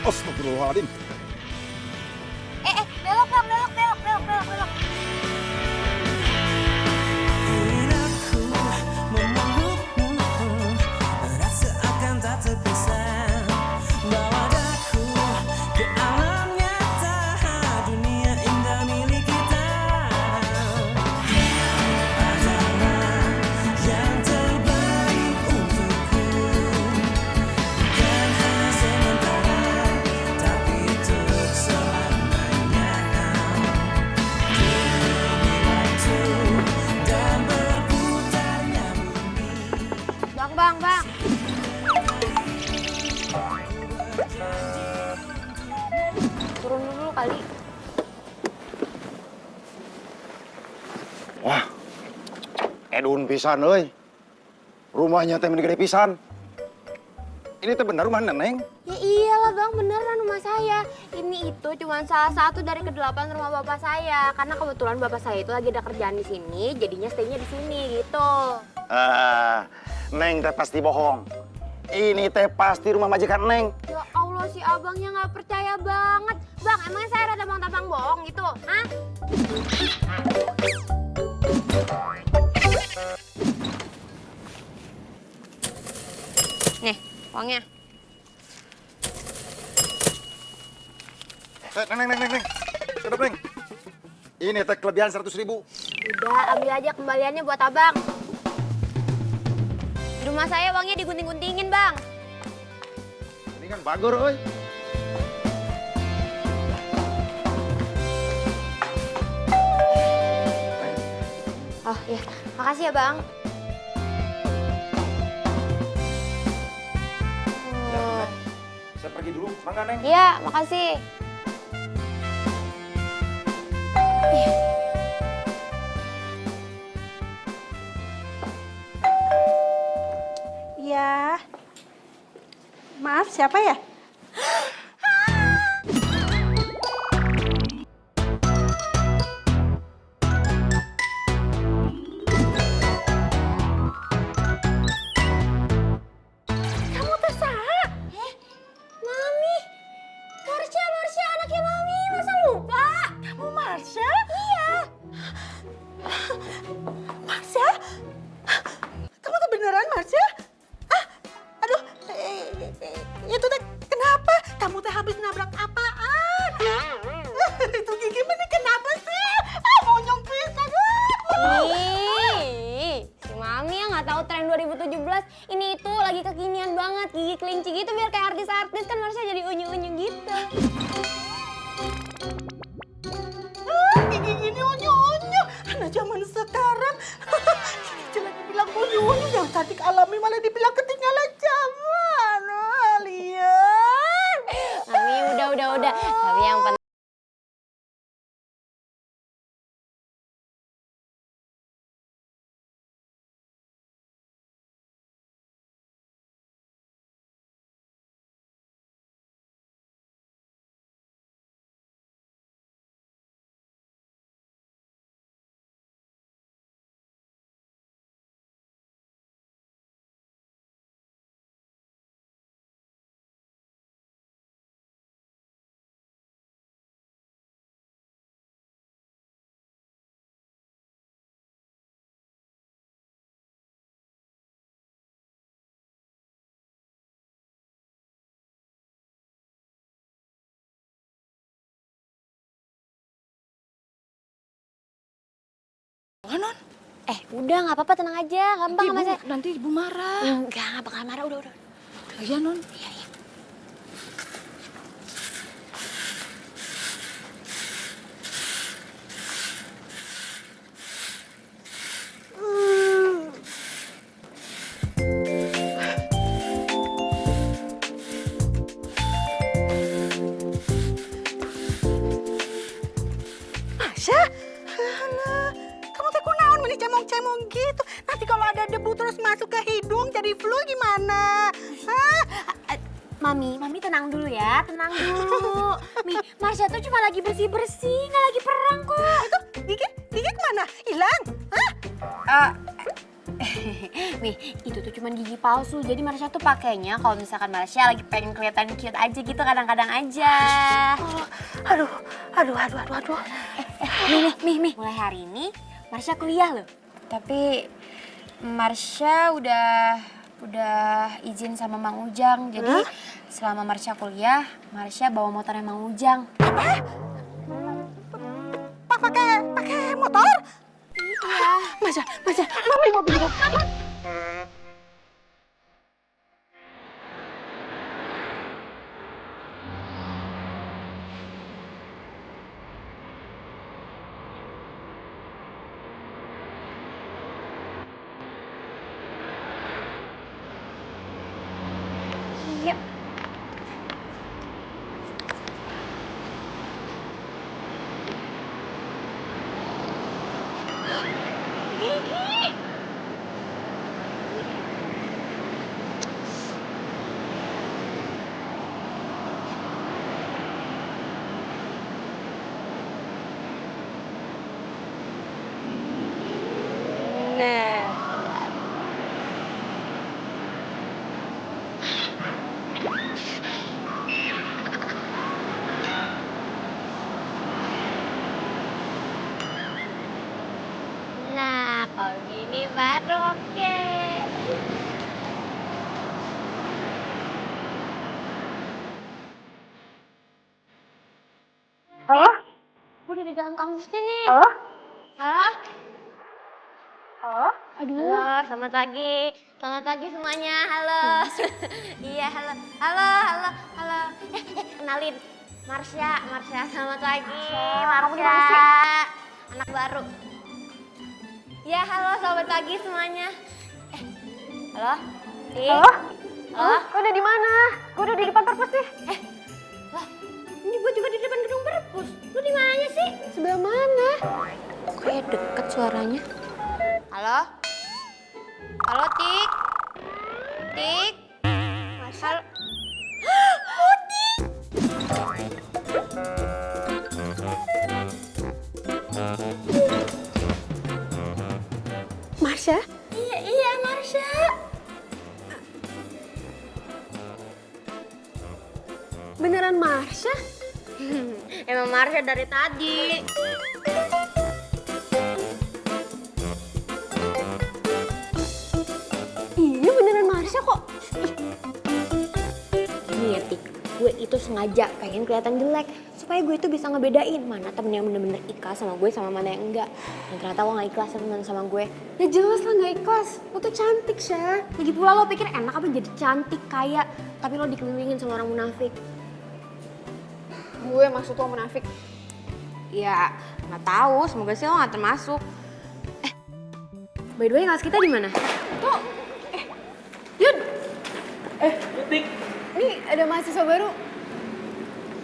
Astagfirullahaladzim. Belok bang, belok. Ingin aku memelukmu, rasa akan tak terpisah. Bawa daku ke alam nyata, dunia indah milik kita. Adalah yang terbaik untukku, bukan hanya sementara, tapi untuk selamanya. Demi waktu dan berputarnya bumi. Bang. Turun dulu kali. Wah, edun pisan euy. Rumahnya teh gede pisan. Ini teh benar rumah Neneng? Ya iyalah bang, beneran rumah saya. Ini itu cuma salah satu dari ke-8 rumah bapak saya. Karena kebetulan bapak saya itu lagi ada kerjaan di sini, jadinya stay-nya di sini gitu. Neng teh pasti bohong. Ini teh pasti rumah majikan Neng. Ya Allah, si abangnya nggak percaya banget. Bang, emangnya saya rada bang bohong gitu? Hah? Nih, uangnya. Neng. Sedap, Neng. Ini teh kelebihan 100.000. Udah, ambil aja kembaliannya buat abang. Di rumah saya uangnya digunting-guntingin, bang. Ini kan bagur, euy. Oh iya, makasih ya bang. Ya, Neng. Saya pergi dulu. Mangga, Neng. Iya, makasih. Ya, maaf siapa ya? Kamu tersaha? Mami, Marsha anaknya Mami, masa lupa? Kamu Marsha? Iya. Marsha? Kamu tuh beneran Marsha? Aduh, itu teh kenapa? Kamu teh habis nabrak apaan? Itu gigi ini kenapa sih? Monyong pisan. Ih, si Mami yang nggak tahu tren 2017 ini itu lagi kekinian banget, gigi kelinci gitu biar kayak artis-artis kan Marsha jadi unyu-unyu gitu. Gigi gini unyu-unyu. Anak zaman sekarang. Gigi lagi bilang unyu-unyu. Yang cantik alami malah dibilang ketinggalan zaman. Lian. Mami udah. Tapi yang penting Non, udah nggak apa-apa, tenang aja, gampang sama saya. nanti ibu marah. Enggak, nggak bakal marah, udah. Iya, Non. Iya. Masya, alah, kamu teh kunaon meni cemong-cemong gitu. Nanti kalau ada debu terus masuk ke hidung jadi flu gimana? Hah? Mami tenang dulu ya, tenang dulu. Mi, Marsha tuh cuma lagi bersih-bersih, nggak lagi perang kok. Itu gigi kemana? Hilang? Hah? Nih, itu tuh cuman gigi palsu. Jadi Marsha tuh pakainya kalau misalkan Marsha lagi pengen kelihatan cute aja gitu kadang-kadang aja. Oh, aduh. Nih. Mulai hari ini Marsha kuliah loh. Tapi Marsha udah izin sama Mang Ujang. Jadi selama Marsha kuliah, Marsha bawa motornya Mang Ujang. Pakai motor? Iya. Masya, mami mau beli motor. Yuk. Nah, kalau gini baru oke. Halo? Gue udah di dalam kampus nih. Halo? Halo? Halo? Halo, selamat pagi. Selamat pagi semuanya. Halo. Iya, halo. Halo. Kenalin. Marsha, selamat pagi. Marsha. Anak baru. Ya, halo, selamat pagi semuanya. Halo? Tik? Halo? Halo? Lo udah di mana? Gue udah di depan perpus nih. Lah, ini gue juga di depan gedung perpus. Lu di mananya sih? Sebelah mana? Kayak deket suaranya. Halo? Halo, Tik? Tik? Halo? Marsha? Iya, Marsha. Beneran Marsha? Emang Marsha dari tadi. Iya beneran Marsha kok. Ini ya, Tik. Gue itu sengaja pengen kelihatan jelek. Supaya gue itu bisa ngebedain mana temen yang bener-bener ikhlas sama gue sama mana yang enggak. Dan ternyata lo gak ikhlas temen sama gue. Ya jelas lah gak ikhlas. Lo tuh cantik, Syah. Lagi pula lo pikir enak apa jadi cantik, kaya. Tapi lo dikelilingin sama orang munafik. Gue maksud lo munafik. Ya, nggak tahu. Semoga sih lo nggak termasuk. By the way, kelas kita di mana? Tuh. Yud. Tik, Nih ada mahasiswa baru.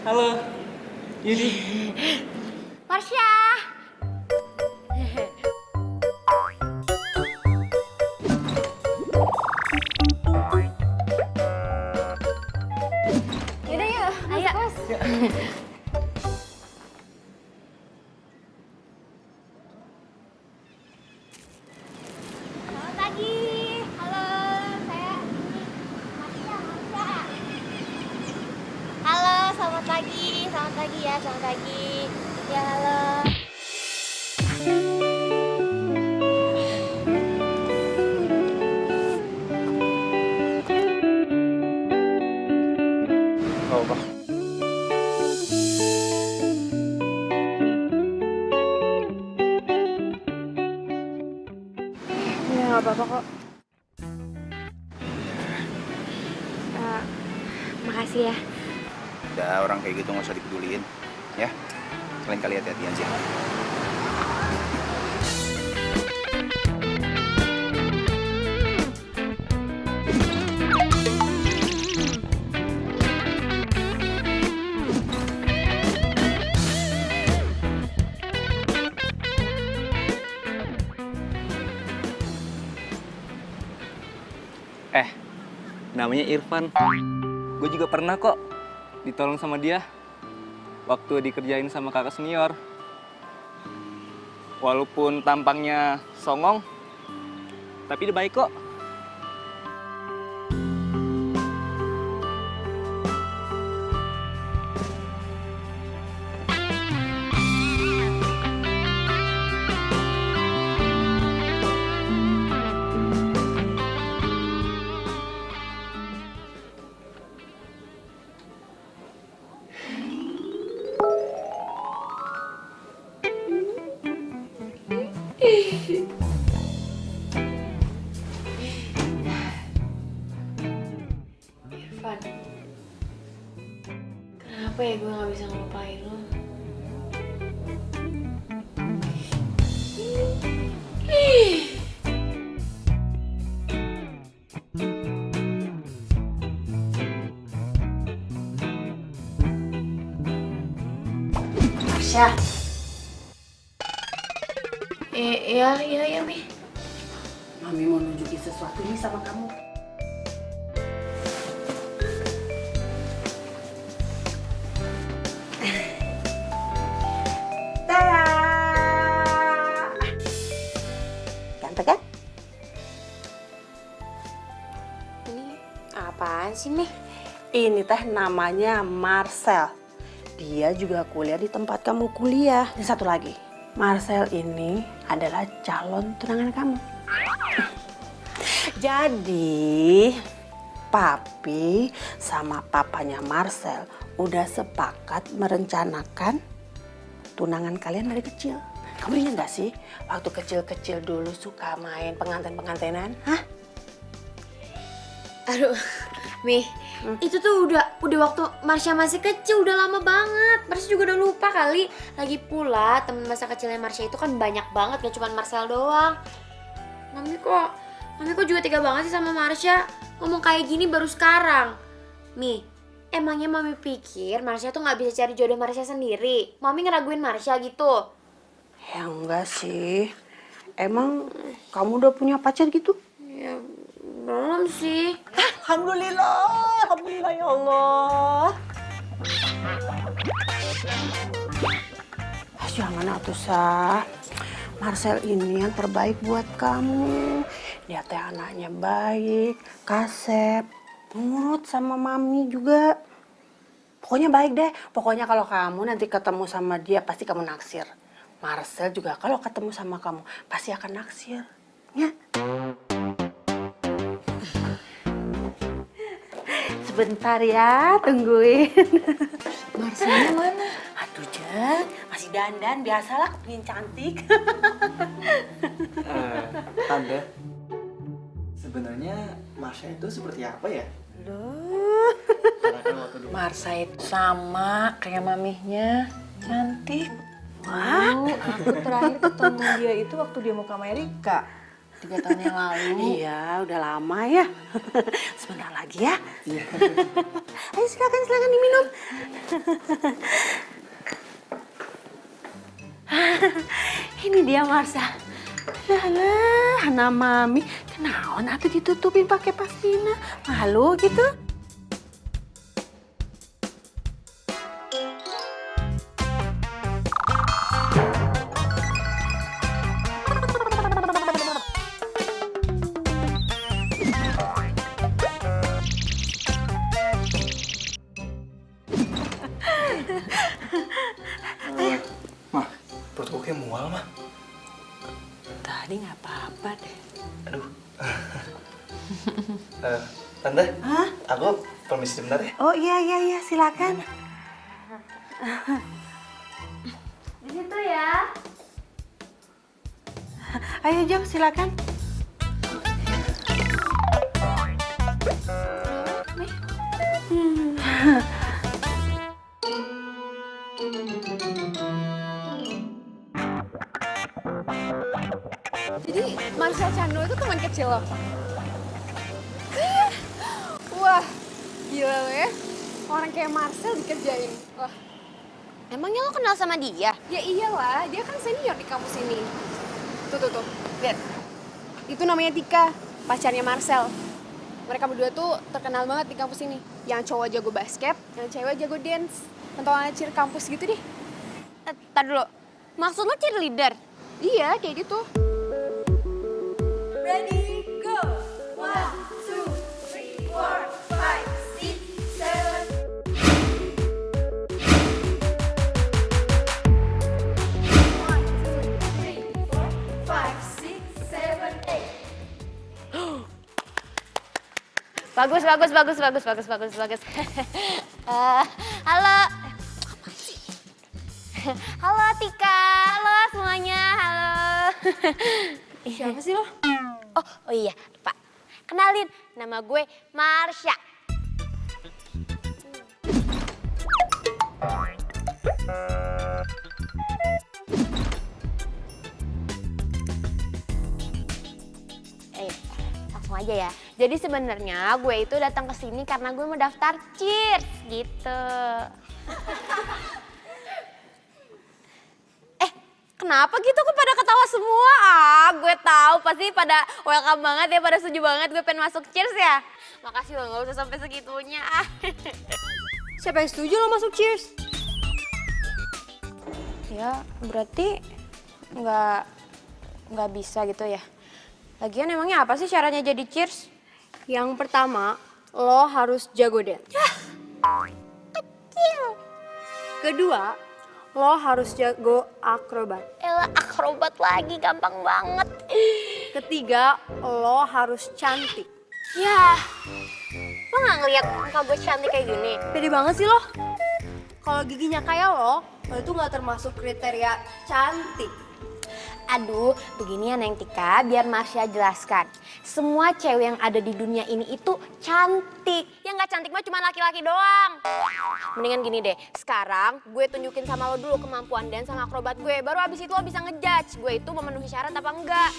halo. Yudi. Marsha. Yaudah yuk, masuk Ayo. kelas. Selamat pagi. Halo, saya Marsha. Halo, selamat pagi. Selamat pagi ya, selamat pagi. Ya, halo. Oh, Pak. Ya gak apa-apa kok. Makasih ya. Udah, orang kayak gitu nggak usah dipeduliin. Ya, selain kali hati-hati aja. Namanya Irfan. Gue juga pernah kok ditolong sama dia waktu dikerjain sama kakak senior. Walaupun tampangnya songong, Tapi dia baik kok. Irfan, kenapa ya gue gak bisa ngelupain lo? Marsha. Iya, Mi. Mami mau nunjukin sesuatu nih sama kamu. Tada! Ganteng kan? Ini apaan sih, Mi? Ini teh namanya Marcel. Dia juga kuliah di tempat kamu kuliah. Dan satu lagi, Marcel ini adalah calon tunangan kamu. Jadi, Papi sama papanya Marcel udah sepakat merencanakan tunangan kalian dari kecil. Kamu ingat gak sih waktu kecil-kecil dulu suka main pengantin-pengantinan? Hah? Aduh, Mi, itu tuh udah waktu Marsha masih kecil, udah lama banget. Marsha juga udah lupa kali. Lagi pula temen masa kecilnya Marsha itu kan banyak banget, gak cuma Marcel doang. Mami kok juga tega banget sih sama Marsha. Ngomong kayak gini baru sekarang. Mi, emangnya Mami pikir Marsha tuh gak bisa cari jodoh Marsha sendiri? Mami ngeraguin Marsha gitu? Ya enggak sih. Emang kamu udah punya pacar gitu? Ya, belum sih. Alhamdulillah ya Allah. Jangan atuh Sah. Marcel ini yang terbaik buat kamu. Dia teh anaknya baik, kasep, nurut sama mami juga. Pokoknya baik deh. Pokoknya kalau kamu nanti ketemu sama dia pasti kamu naksir. Marcel juga kalau ketemu sama kamu pasti akan naksir. Ya. Sebentar ya, tungguin. Marcelnya mana? Aduh, Jeng, masih dandan, biasalah pengen cantik. Tante, sebenarnya Marsha itu seperti apa ya? Loh. Karena kan waktu dulu Marsha itu sama kayak mamihnya, cantik. Wah, Aku terakhir ketemu dia itu waktu dia mau ke Amerika 3 tahun yang lalu. iya udah lama ya. Sebentar lagi ya. Iya. Ayo silakan diminum. Ini dia Marsha. Lah, anak mami. Kenaon atuh ditutupin pakai pasmina. Malu gitu. Mah, perut gue kayak mual, Mah. Tadi nggak apa-apa deh. Aduh. Tante, Hah? aku permisi sebentar ya. Oh iya silakan. Di situ ya. Ayo Jeng silakan. Jadi Marsha Chandra itu teman kecil lo? Iya. Wah, gila lo ya. Orang kayak Marcel dikerjain. Wah, Emangnya lo kenal sama dia? ya iyalah. Dia kan senior di kampus ini. Tuh. Lihat. Itu namanya Tika, pacarnya Marcel. Mereka berdua tuh terkenal banget di kampus ini. Yang cowok jago basket, yang cewek jago dance. Pentolan cheer kampus gitu deh. Tar dulu. Maksud lo cheerleader? Iya, kayak gitu. Ready? Bagus. Halo. Halo Tika, halo semuanya, halo. Siapa sih lo? Oh iya, lupa. Kenalin, nama gue Marsha. Langsung aja ya. Jadi sebenarnya gue itu datang ke sini karena gue mau daftar Cheers gitu. Kenapa gitu kok pada ketawa semua? Gue tahu pasti pada welcome banget ya, pada setuju banget gue pengen masuk Cheers ya. Makasih loh, gak usah sampai segitunya. Siapa yang setuju lo masuk Cheers? Ya berarti nggak bisa gitu ya. Lagian emangnya apa sih caranya jadi Cheers? Yang pertama, lo harus jago dance. Kecil. Kedua, lo harus jago akrobat. Akrobat lagi, gampang banget. Ketiga, lo harus cantik. Ya, lo nggak ngeliat muka gue cantik kayak gini? Pede banget sih lo. Kalau giginya kayak lo itu nggak termasuk kriteria cantik. Aduh, begini ya Neng Tika, biar Marsha jelaskan. Semua cewek yang ada di dunia ini itu cantik. Yang nggak cantik mah cuma laki-laki doang. Mendingan gini deh, sekarang gue tunjukin sama lo dulu kemampuan dan sama akrobat gue. Baru abis itu lo bisa ngejudge gue itu memenuhi syarat apa enggak.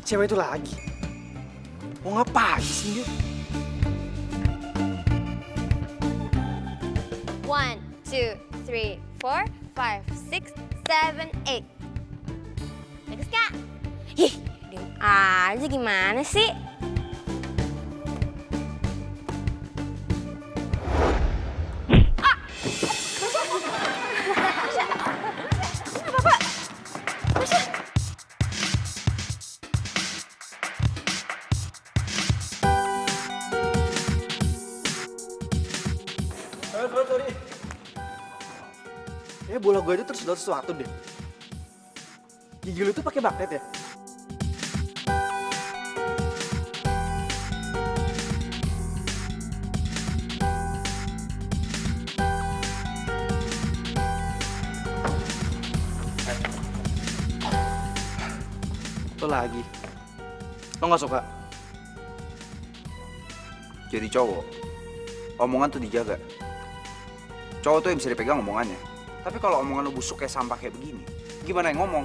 Cewek itu lagi. Mau ngapain sih dia? 1, 2, 3, 4, 5, 6, 7, 8. Bagus kak? Ih, diem aja gimana sih? Sorry. Bola gue itu tersedot sesuatu deh. Gigi lu tuh pakai magnet ya? Lo lagi. Lo gak suka? Jadi cowok, omongan tuh dijaga. Cowok tuh yang bisa dipegang omongannya. Tapi kalau omongan lo busuk kayak sampah kayak begini, gimana yang ngomong?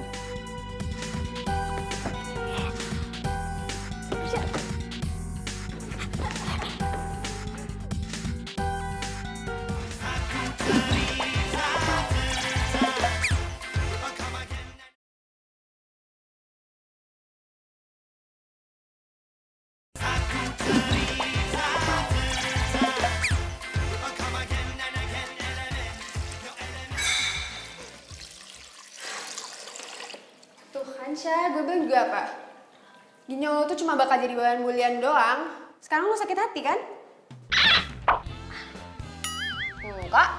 Tuh kan Syah, gue bilang juga apa? Ginjal lo tuh cuma bakal jadi bahan bulian doang. Sekarang lo sakit hati kan? Enggak.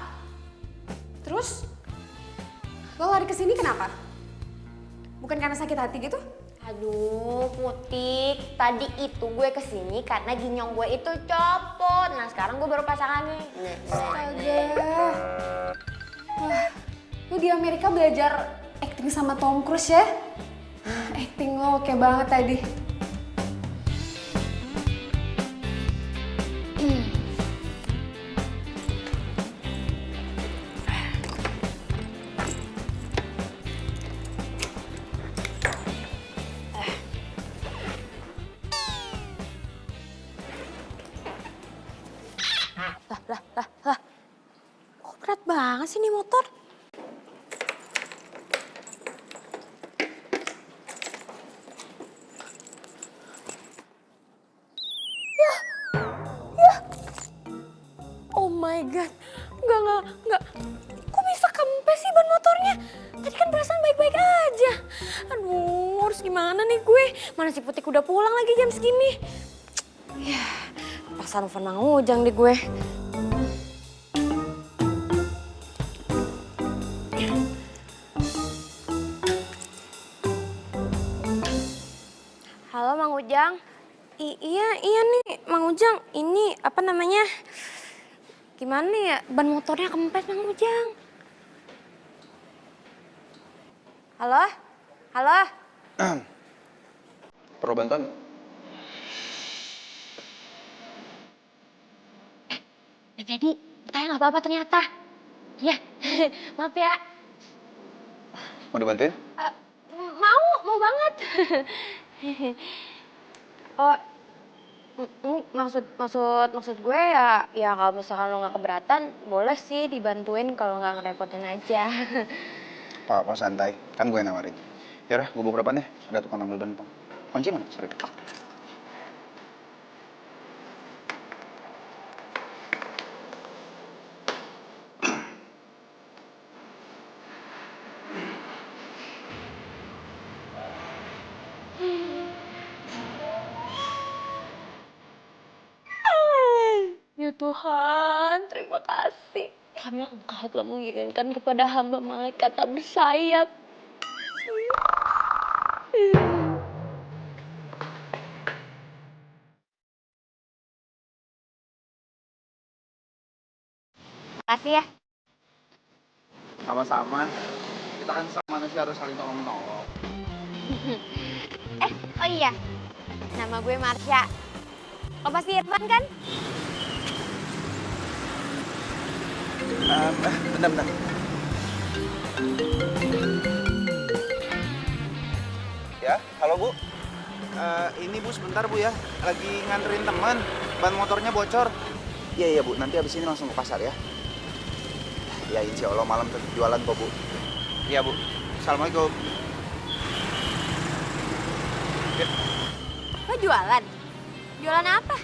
Terus? Lo lari ke sini kenapa? Bukan karena sakit hati gitu? Aduh, Putik. Tadi itu gue kesini karena ginyong gue itu copot. Nah, sekarang gue baru pasang lagi. Astaga. Wah, lo di Amerika belajar acting sama Tom Cruise ya? Acting lo oke banget tadi. Lah. Kok berat banget sih nih motor? Ya. Oh my god. Enggak. Kok bisa kempes sih ban motornya? terus gimana nih gue? Mana si Putik udah pulang lagi jam segini? Ya, pasang nelfon Mang Ujang deh gue. Halo Mang Ujang. Iya nih Mang Ujang. Ini apa namanya? Gimana ya? Ban motornya kempes Mang Ujang. Halo? Halo? Perlu bantuan? Jadi, saya nggak apa-apa ternyata. Ya, maaf ya. Mau dibantuin? Mau banget. Oh, maksud gue ya kalau misalkan lo nggak keberatan, boleh sih dibantuin kalau nggak ngerepotin aja. Pak, santai. Kan gue yang nawarin. Yaudah, gue buka depannya. Ada tukang ambil ban, Pak. Kunci mana? Sorry. Ya Tuhan, terima kasih. Karena Engkau telah mengirimkan kepada hamba malaikat tak bersayap. Makasih ya. Sama-sama. Kita kan sama manusia harus saling tolong-menolong. Oh iya, nama gue Marsha. Lo pasti Irfan kan? Bentar. Ya, halo Bu. Ini Bu sebentar Bu ya. Lagi nganterin teman. Ban motornya bocor. Iya Bu, nanti abis ini langsung ke pasar ya. Ya insya Allah malam tetap jualan kok Bu. Iya Bu. Assalamualaikum. Lo jualan? Jualan apa?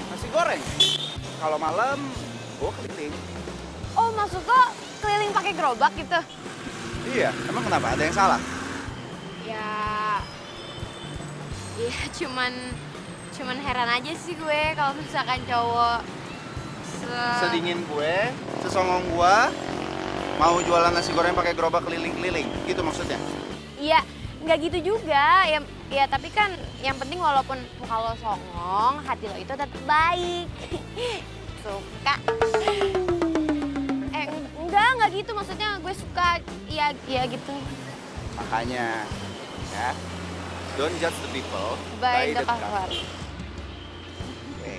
Nasi goreng. Kalau malam, gue keliling. Oh, maksud lo keliling pakai gerobak gitu? Iya, emang kenapa? Ada yang salah? Ya cuman heran aja sih gue kalau misalkan cowok Sedingin gue, sesongong gue, mau jualan nasi goreng pakai gerobak keliling-keliling. Gitu maksudnya? Iya, nggak gitu juga. Ya tapi kan yang penting walaupun muka lo songong, hati lo itu tetap baik. Suka. Enggak gitu. Maksudnya gue suka, ya gitu. Makanya, ya, don't judge the people By the cover. Oke.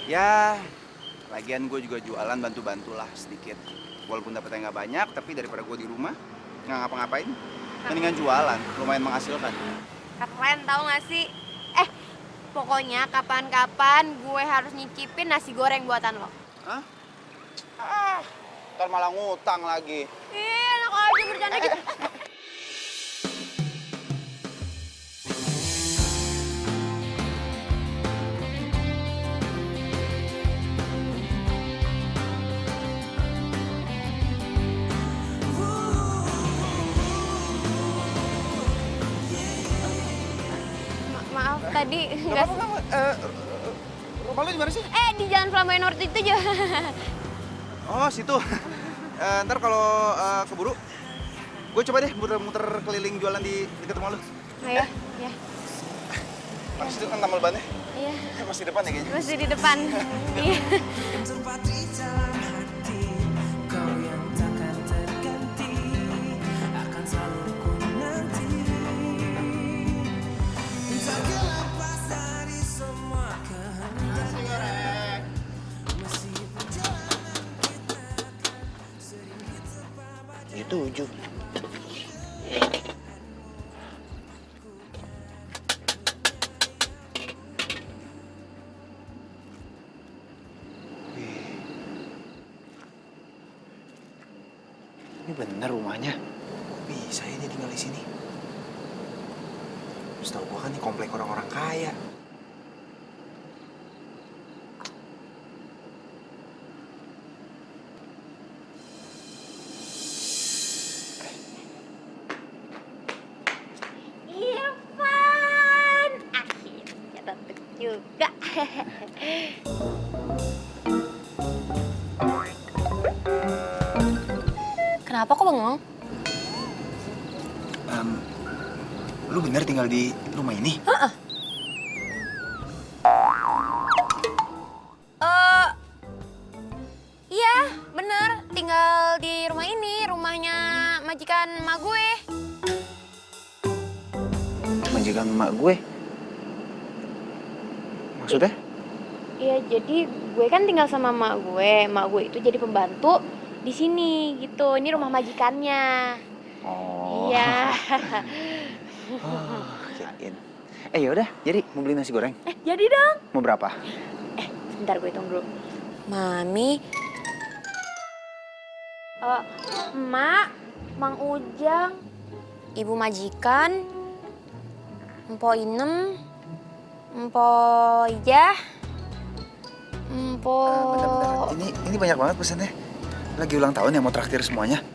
Ya, lagian gue juga jualan bantu-bantulah sedikit. Walaupun dapetnya nggak banyak, tapi daripada gue di rumah nggak ngapa-ngapain, mendingan jualan, lumayan menghasilkan. Keren tau gak sih? Pokoknya kapan-kapan gue harus nyicipin nasi goreng buatan lo. Hah? Ntar malah ngutang lagi. Enak aja bercanda gitu. Maaf tadi nggak. Rumah lu di mana sih? Di Jalan Flamboyan North itu aja. Oh, situ. Ntar kalau keburu, gue coba deh muter-muter keliling jualan di dekat rumah lu. Ayo, ya. Pas itu kan tambal bannya. Iya, Masih depan ya kayaknya. masih di depan. Iya. Tempat di dalam hati, kau yang takkan terganti, akan selalu ku nanti. Tak lepas dari semua kehendak, masih perjalanan kita kan sering kita baca. Itu 7. Ini bener rumahnya. Kok bisa ya dia tinggal di sini? Setahu gua kan ini komplek orang-orang kaya. Kenapa kok bengong? Lu bener tinggal di rumah ini? Iya, bener. Tinggal di rumah ini, rumahnya majikan emak gue. Majikan emak gue? Maksudnya? Iya, jadi gue kan tinggal sama emak gue. Emak gue itu jadi pembantu di sini gitu. Ini rumah majikannya. Oh. Iya. Oh, kirain. Yaudah, jadi mau beli nasi goreng? Jadi dong. Mau berapa? Sebentar gue hitung dulu. Mami. Emak, Mang Ujang, Ibu majikan, Mpo Inem, Mpo Ijah, Mpo... Bentar. Ini banyak banget pesannya. Lagi ulang tahun ya, mau traktir semuanya?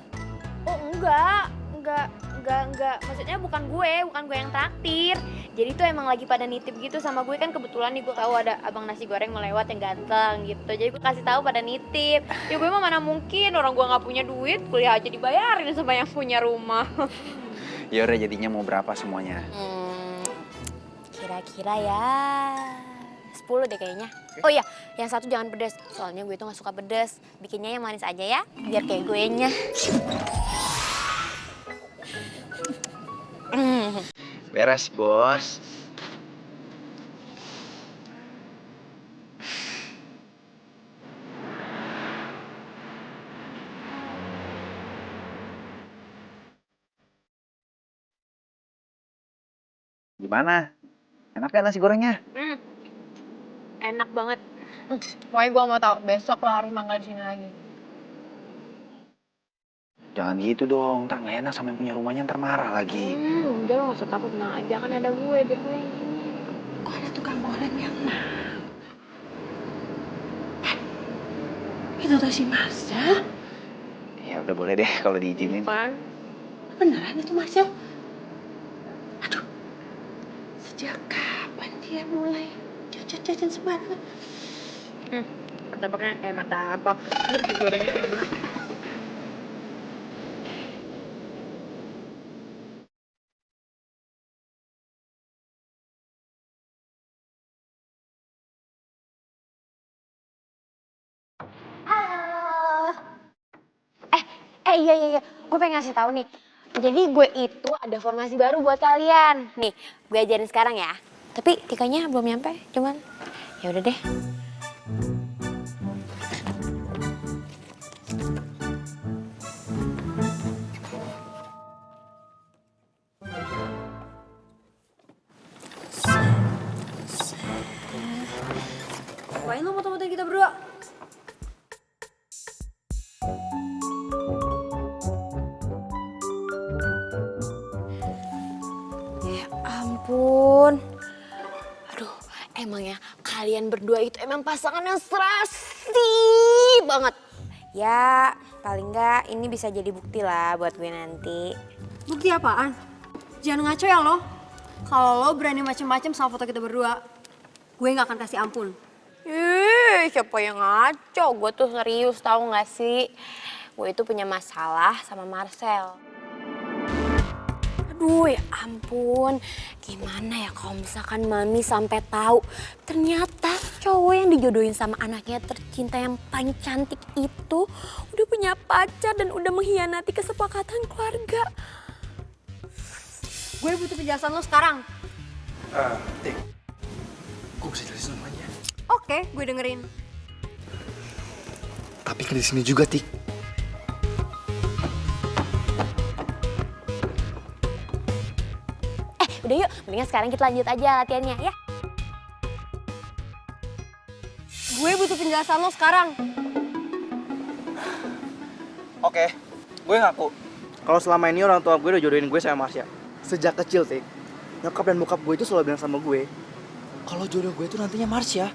Oh enggak. Maksudnya bukan gue yang traktir. Jadi tuh emang lagi pada nitip gitu sama gue, kan kebetulan nih gue tahu ada abang nasi goreng mau lewat yang ganteng gitu. Jadi gue kasih tahu pada nitip. Ya gue mah mana mungkin, orang gue nggak punya duit, kuliah aja dibayarin sama yang punya rumah. Ya udah, jadinya mau berapa semuanya? Kira-kira ya 10 deh kayaknya. Oh iya, yang satu jangan pedas. Soalnya gue tuh gak suka pedas. Bikinnya yang manis aja ya, biar kayak gue nya. Beres, bos. Gimana? Enak kan nasi gorengnya? Enak banget. Pokoknya gue mau tahu besok lo harus manggal di sini lagi. Jangan gitu dong, ntar gak enak sama yang punya rumahnya, ntar marah lagi. Udah lo gak usah takut, tenang aja, kan ada gue, biar gue yang ini. Kok ada tukang goreng yang itu tuh si Marcel? Ya udah, boleh deh kalau diizinin. Beneran itu Marcel? Aduh, sejak kapan dia mulai jajan sembarangan? Martabaknya martabak. Gorengnya enak. Iya. Gue pengen ngasih tahu nih. Jadi gue itu ada formasi baru buat kalian. Nih, gue ajarin sekarang ya. Tapi Tikanya belum nyampe, cuman ya udah deh. Ngapain lo foto-fotoin kita berdua? Ya ampun. Aduh, emang ya kalian berdua itu emang pasangan yang serasi banget. Ya, paling enggak ini bisa jadi bukti lah buat gue nanti. Bukti apaan? Jangan ngaco ya lo. Kalau lo berani macem-macem sama foto kita berdua, gue nggak akan kasih ampun. Siapa yang ngaco? Gue tuh serius, tahu nggak sih? Gue itu punya masalah sama Marcel. Aduh, ya ampun. Gimana ya kalau misalkan Mami sampai tahu ternyata cowok yang dijodohin sama anaknya tercinta yang paling cantik itu udah punya pacar dan udah mengkhianati kesepakatan keluarga. Gue butuh penjelasan lo sekarang. Tik, gue bisa jelasin semuanya. Oke, gue dengerin. Tapi kan di sini juga, Tik. Udah yuk, mendingan sekarang kita lanjut aja latihannya ya. Gue butuh penjelasan lo sekarang. Oke, gue ngaku. Kalau selama ini orang tua gue udah jodohin gue sama Marsha. Sejak kecil, Tik. Nyokap dan bokap gue itu selalu bilang sama gue, kalau jodoh gue itu nantinya Marsha.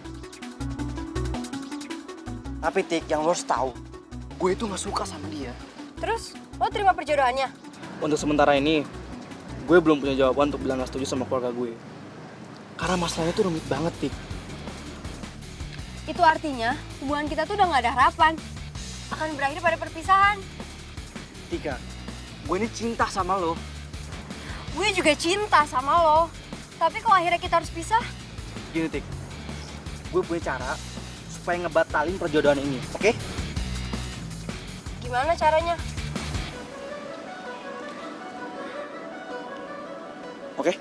Tapi Tik, yang lo harus tahu, gue itu gak suka sama dia. Terus, lo terima perjodohannya? Untuk sementara ini, gue belum punya jawaban untuk bilang gak setuju sama keluarga gue. Karena masalahnya tuh rumit banget, Tik. Itu artinya hubungan kita tuh udah gak ada harapan. Akan berakhir pada perpisahan. Tika, gue ini cinta sama lo. Gue juga cinta sama lo. Tapi kalau akhirnya kita harus pisah, Gini Tik, gue punya cara supaya ngebatalin perjodohan ini, oke? gimana caranya? Oke?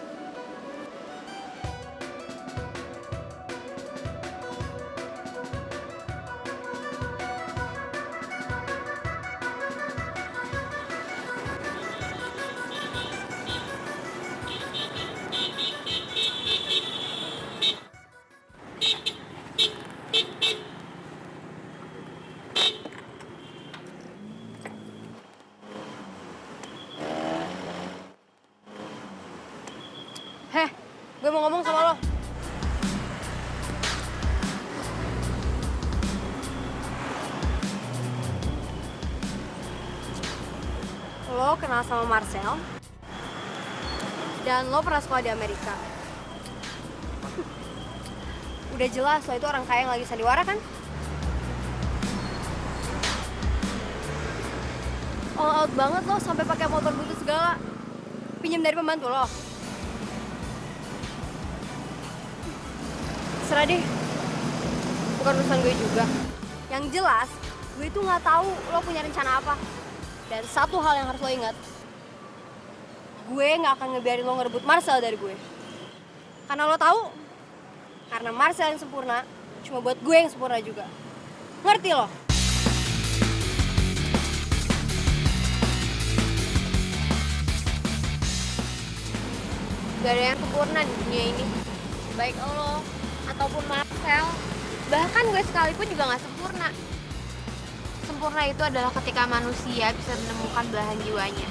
Heh, gue mau ngomong sama lo. Lo kenal sama Marcel, dan lo pernah sekolah di Amerika. Udah jelas lo itu orang kaya yang lagi sandiwara kan? All out banget lo sampai pakai motor butut segala. Pinjam dari pembantu lo. Serah deh, bukan urusan gue juga. Yang jelas, gue itu nggak tahu lo punya rencana apa. Dan satu hal yang harus lo ingat, gue nggak akan ngebiarin lo ngerebut Marcel dari gue. Karena lo tahu, karena Marcel yang sempurna, cuma buat gue yang sempurna juga. Ngerti lo? Gak ada yang sempurna di dunia ini. Baik lo ataupun Marcel, bahkan gue sekalipun juga gak sempurna. Sempurna itu adalah ketika manusia bisa menemukan belahan jiwanya.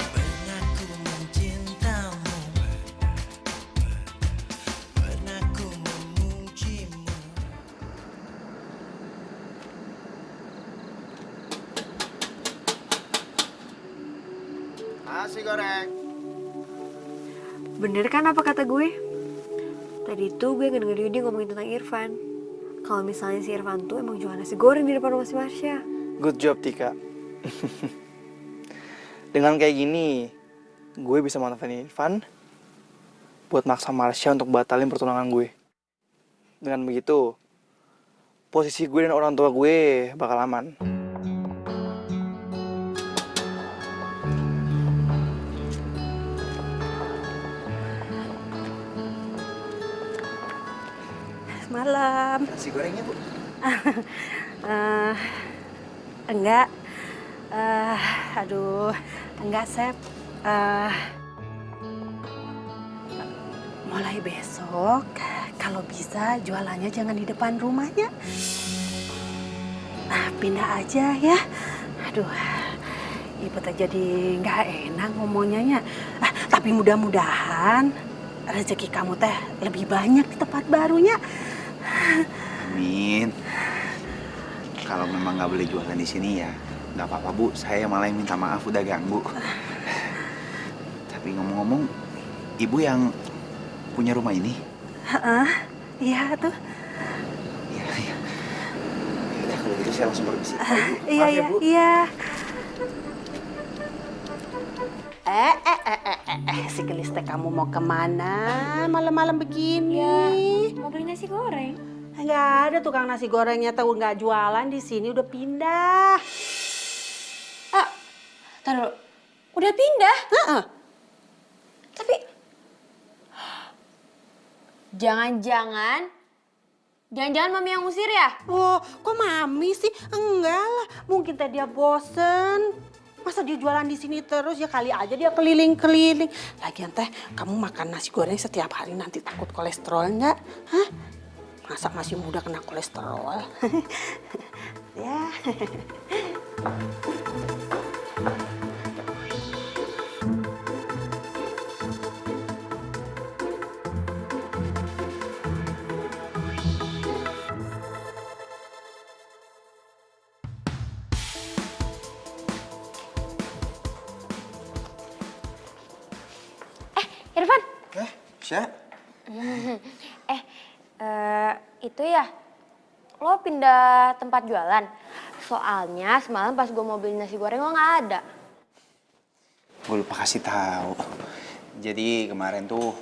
Pernah ku mencintamu, pernah ku memujimu. Nasi goreng. Bener kan apa kata gue? Tadi tuh gue ngedenger Yudi ngomongin tentang Irfan. Kalau misalnya si Irfan tuh emang jual nasi goreng di depan rumah si Marsha. Good job, Tika. Dengan kayak gini, gue bisa manfaatin Irfan buat maksa Marsha untuk batalin pertunangan gue. Dengan begitu, posisi gue dan orang tua gue bakal aman. Malam. Nasi gorengnya, Bu. Enggak. Aduh, enggak, Sep. Mulai besok, kalau bisa jualannya jangan di depan rumahnya. Pindah aja ya. Aduh, Ibu teh jadi nggak enak ngomongnya. Tapi mudah-mudahan rezeki kamu teh lebih banyak di tempat barunya. Amin. Kalau memang nggak boleh jualan di sini ya, nggak apa-apa, Bu. Saya malah yang minta maaf udah ganggu. Tapi ngomong-ngomong, Ibu yang punya rumah ini? Iya tuh. Iya, iya. Yaudah, kalau gitu saya langsung permisi. Bu. Iya, Maaf ya, Bu. iya. Si Gelis teh kamu mau kemana malam-malam begini? Mau beli nasi goreng? Nggak ada tukang nasi gorengnya tahu nggak jualan di sini udah pindah. Taruh, udah pindah? Tapi jangan-jangan mami yang ngusir ya? Oh, kok mami sih? Enggak lah, mungkin teh dia bosen. Masa dia jualan di sini terus, ya kali aja dia keliling-keliling. Lagian teh, kamu makan nasi goreng setiap hari nanti takut kolesterol nggak? Hah? Masa masih muda kena kolesterol? Ya. Irfan, Syah? itu ya, lo pindah tempat jualan. Soalnya semalam pas gue mau beli nasi goreng lo nggak ada. Gue lupa kasih tahu. Jadi kemarin tuh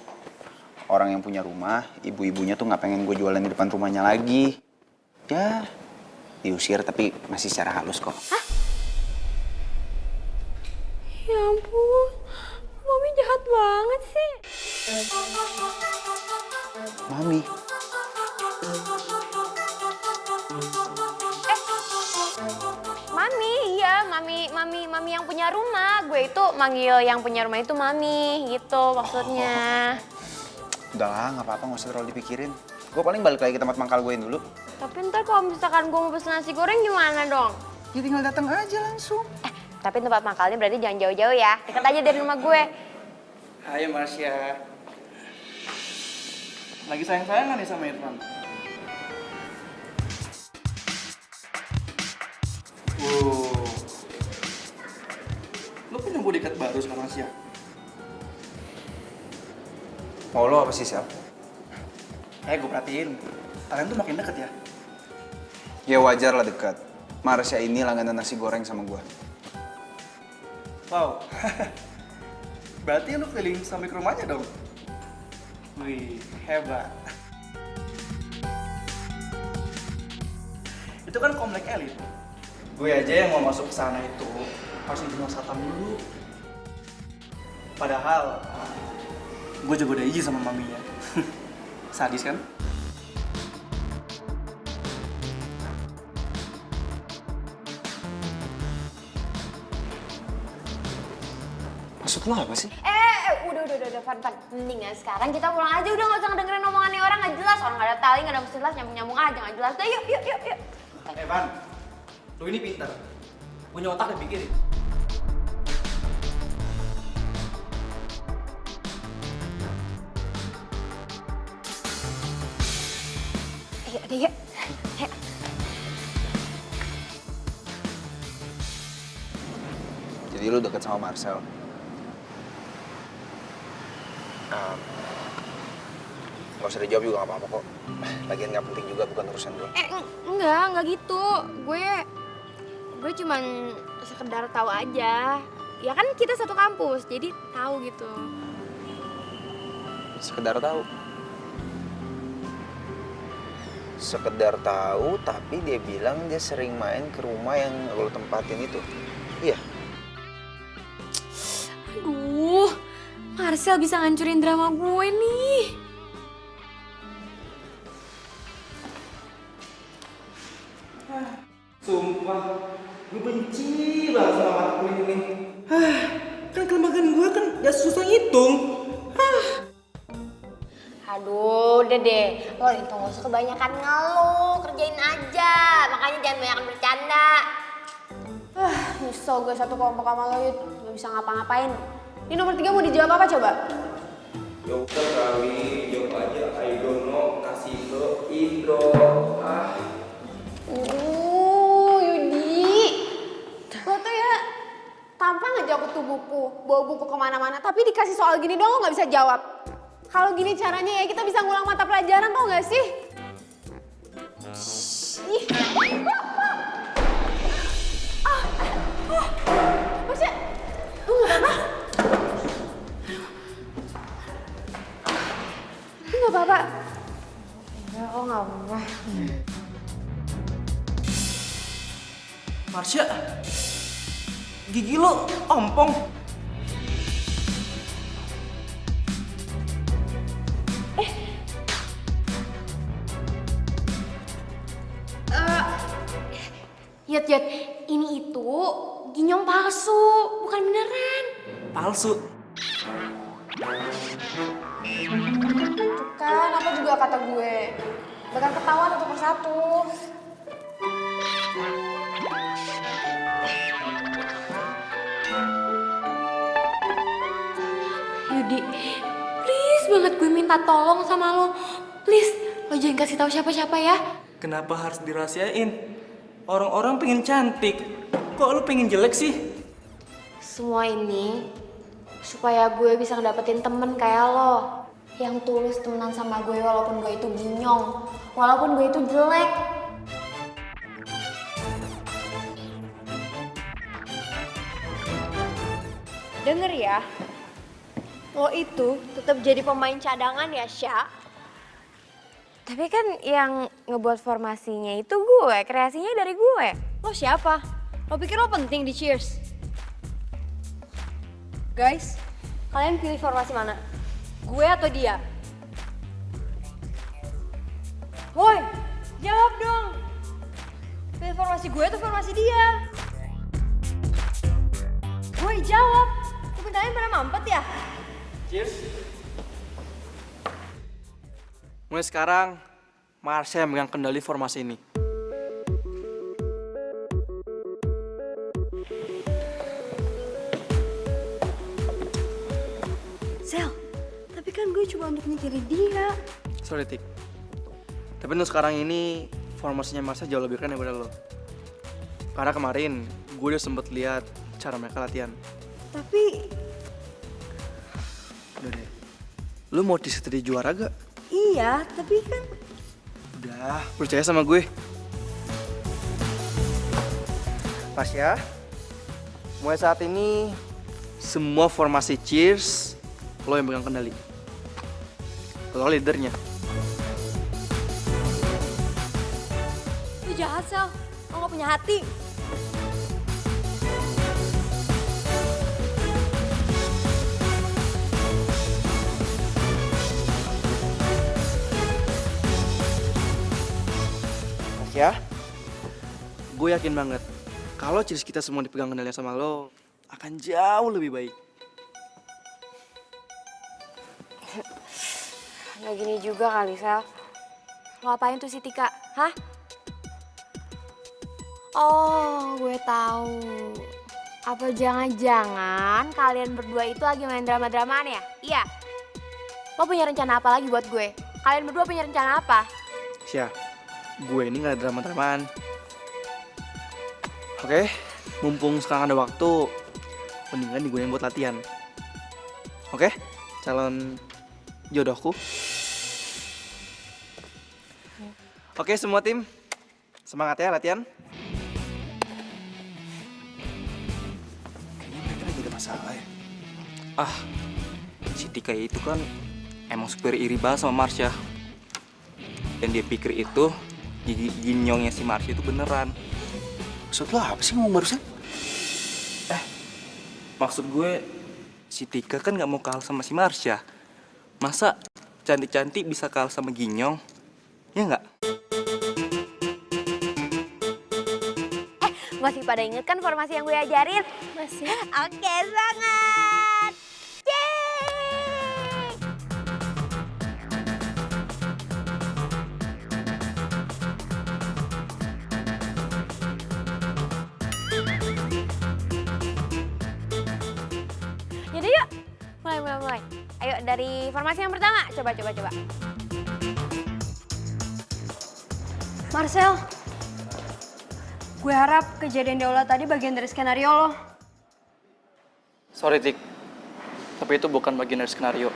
orang yang punya rumah, ibu-ibunya tuh nggak pengen gue jualan di depan rumahnya lagi. Ya, diusir tapi masih secara halus kok. Ya ampun, Mami jahat banget sih. Mami, Mami, iya, mami yang punya rumah. Gue itu manggil yang punya rumah itu Mami, gitu maksudnya. udahlah nggak apa-apa, nggak usah terlalu dipikirin. Gue paling balik lagi ke tempat mangkal gue dulu. Tapi ntar kalau misalkan gue mau pesen nasi goreng gimana dong? Ya tinggal datang aja langsung. Tapi tempat mangkalnya berarti jangan jauh-jauh ya. Dekat aja dari rumah gue. Hai Marsha. Lagi sayang-sayangan nih sama Irfan? Wow. Lo punya bodyguard baru sekarang sih ya? Mau lo apa sih, Sel? Gue perhatiin, kalian tuh makin deket ya? Ya wajar lah dekat. Marsha ini langganan nasi goreng sama gue. Wow. Berarti lo keliling sampai ke rumahnya dong? Wih, hebat. Itu kan komplek elit. Gue aja yang mau masuk ke sana itu harus izin satpam dulu. Padahal gue juga udah izin sama maminya. Sadis kan? Maksud lo apa sih? Udah, Van. Mendingan sekarang kita pulang aja, udah nggak usah ngedengerin omongannya orang nggak jelas. Orang nggak ada tali, nggak ada mesin jelas, nyambung aja nggak jelas. Udah, yuk. Van, lu ini pintar. Punya otak dipikirin. Yuk. Jadi lu deket sama Marcel? Gak usah dijawab juga gak apa-apa kok. Lagian gak penting juga, bukan urusan gue. Enggak gitu. Gue cuman sekedar tahu aja. Ya kan kita satu kampus, jadi tahu gitu. Sekedar tahu. Sekedar tahu, tapi dia bilang dia sering main ke rumah yang lo tempatin itu. Iya. Aduh, Marcel bisa ngancurin drama gue nih. Sumpah, gue benci banget sama mata kuliah ini. Kan kelemahan gue kan gak susah ngitung. Aduh, udah deh. Lo itu gak usah kebanyakan ngeluh, kerjain aja. Makanya jangan banyak bercanda. Nyesel gue satu kelompok sama lo, Yud. Gak bisa ngapa-ngapain. Ini nomor 3 mau dijawab apa coba? Ya udah kali, jawab aja. I don't know, kasih lo Indro. Yudi. Lo tuh ya tampang aja kutu buku, bawa buku kemana-mana. Tapi dikasih soal gini doang lo gak bisa jawab. Kalau gini caranya ya kita bisa ngulang mata pelajaran tau gak sih? Ih. Masya, lu gak apa-apa? Lu gak apa-apa? Enggak, kok gak apa-apa. Marsha, gigi lo ompong. Yud, ini itu ginyong palsu, bukan beneran. Palsu. Kan, apa juga kata gue. bakal ketahuan satu persatu. Yudi, please banget gue minta tolong sama lo. Please, lo jangan kasih tahu siapa-siapa ya. Kenapa harus dirahasiain? Orang-orang pengen cantik. Kok lu pengen jelek sih? Semua ini supaya gue bisa ngedapetin temen kayak lo. Yang tulus temenan sama gue walaupun gue itu ginyong. Walaupun gue itu jelek. Denger ya, lo itu tetap jadi pemain cadangan ya, Sya. Tapi kan yang ngebuat formasinya itu gue, kreasinya dari gue. Lo siapa? Lo pikir lo penting di Cheers? Guys, kalian pilih formasi mana? Gue atau dia? Woi, jawab dong. Pilih formasi gue atau formasi dia? Woi, jawab. Tapi kalian pada mampet ya? Cheers. Mulai sekarang, Marsha yang megang kendali formasi ini. Sel, tapi kan gue coba untuk nyingkirin dia. Sorry, Tik. Tapi untuk sekarang ini, formasinya Marsha jauh lebih keren daripada lo. Karena kemarin, gue udah sempet lihat cara mereka latihan. Tapi, Udah deh. Lu mau jadi juara gak? iya, tapi kan... Udah, percaya sama gue. Marsha, mulai saat ini, semua formasi Cheers, lo yang pegang kendali. Lo leadernya. Lu jahat, Sel. Lo gak punya hati. Ya, gue yakin banget kalau Cheers kita semua dipegang kendalinya sama lo akan jauh lebih baik. Nggak gini juga kali, Sel. Lo apain tuh si Tika? Hah? Oh, gue tahu. Apa jangan-jangan kalian berdua itu lagi main drama-dramaan ya? Iya. Lo punya rencana apa lagi buat gue? Kalian berdua punya rencana apa? Sya, gue ini gak ada drama-dramaan. Oke, mumpung sekarang ada waktu, mendingan digunain buat latihan. Oke, calon jodohku. Oke, semua tim, semangat ya latihan. Kayaknya mereka lagi ada masalah ya. Ah, si Tika itu kan emang super iri banget sama Marsha. Dan dia pikir itu gigi ginyongnya si Marsha itu beneran. Maksud lo apa sih ngomong barusan? Maksud gue, si Tika kan gak mau kalah sama si Marsha. Masa cantik-cantik bisa kalah sama ginyong? Ya nggak? Masih pada inget kan formasi yang gue ajarin? Masih. Oke, sangat. Yeay! Yaudah yuk, mulai. Ayo dari formasi yang pertama, coba. Marcel, gue harap kejadian Deola tadi bagian dari skenario lo. Sorry, Tik. Tapi itu bukan bagian dari skenario.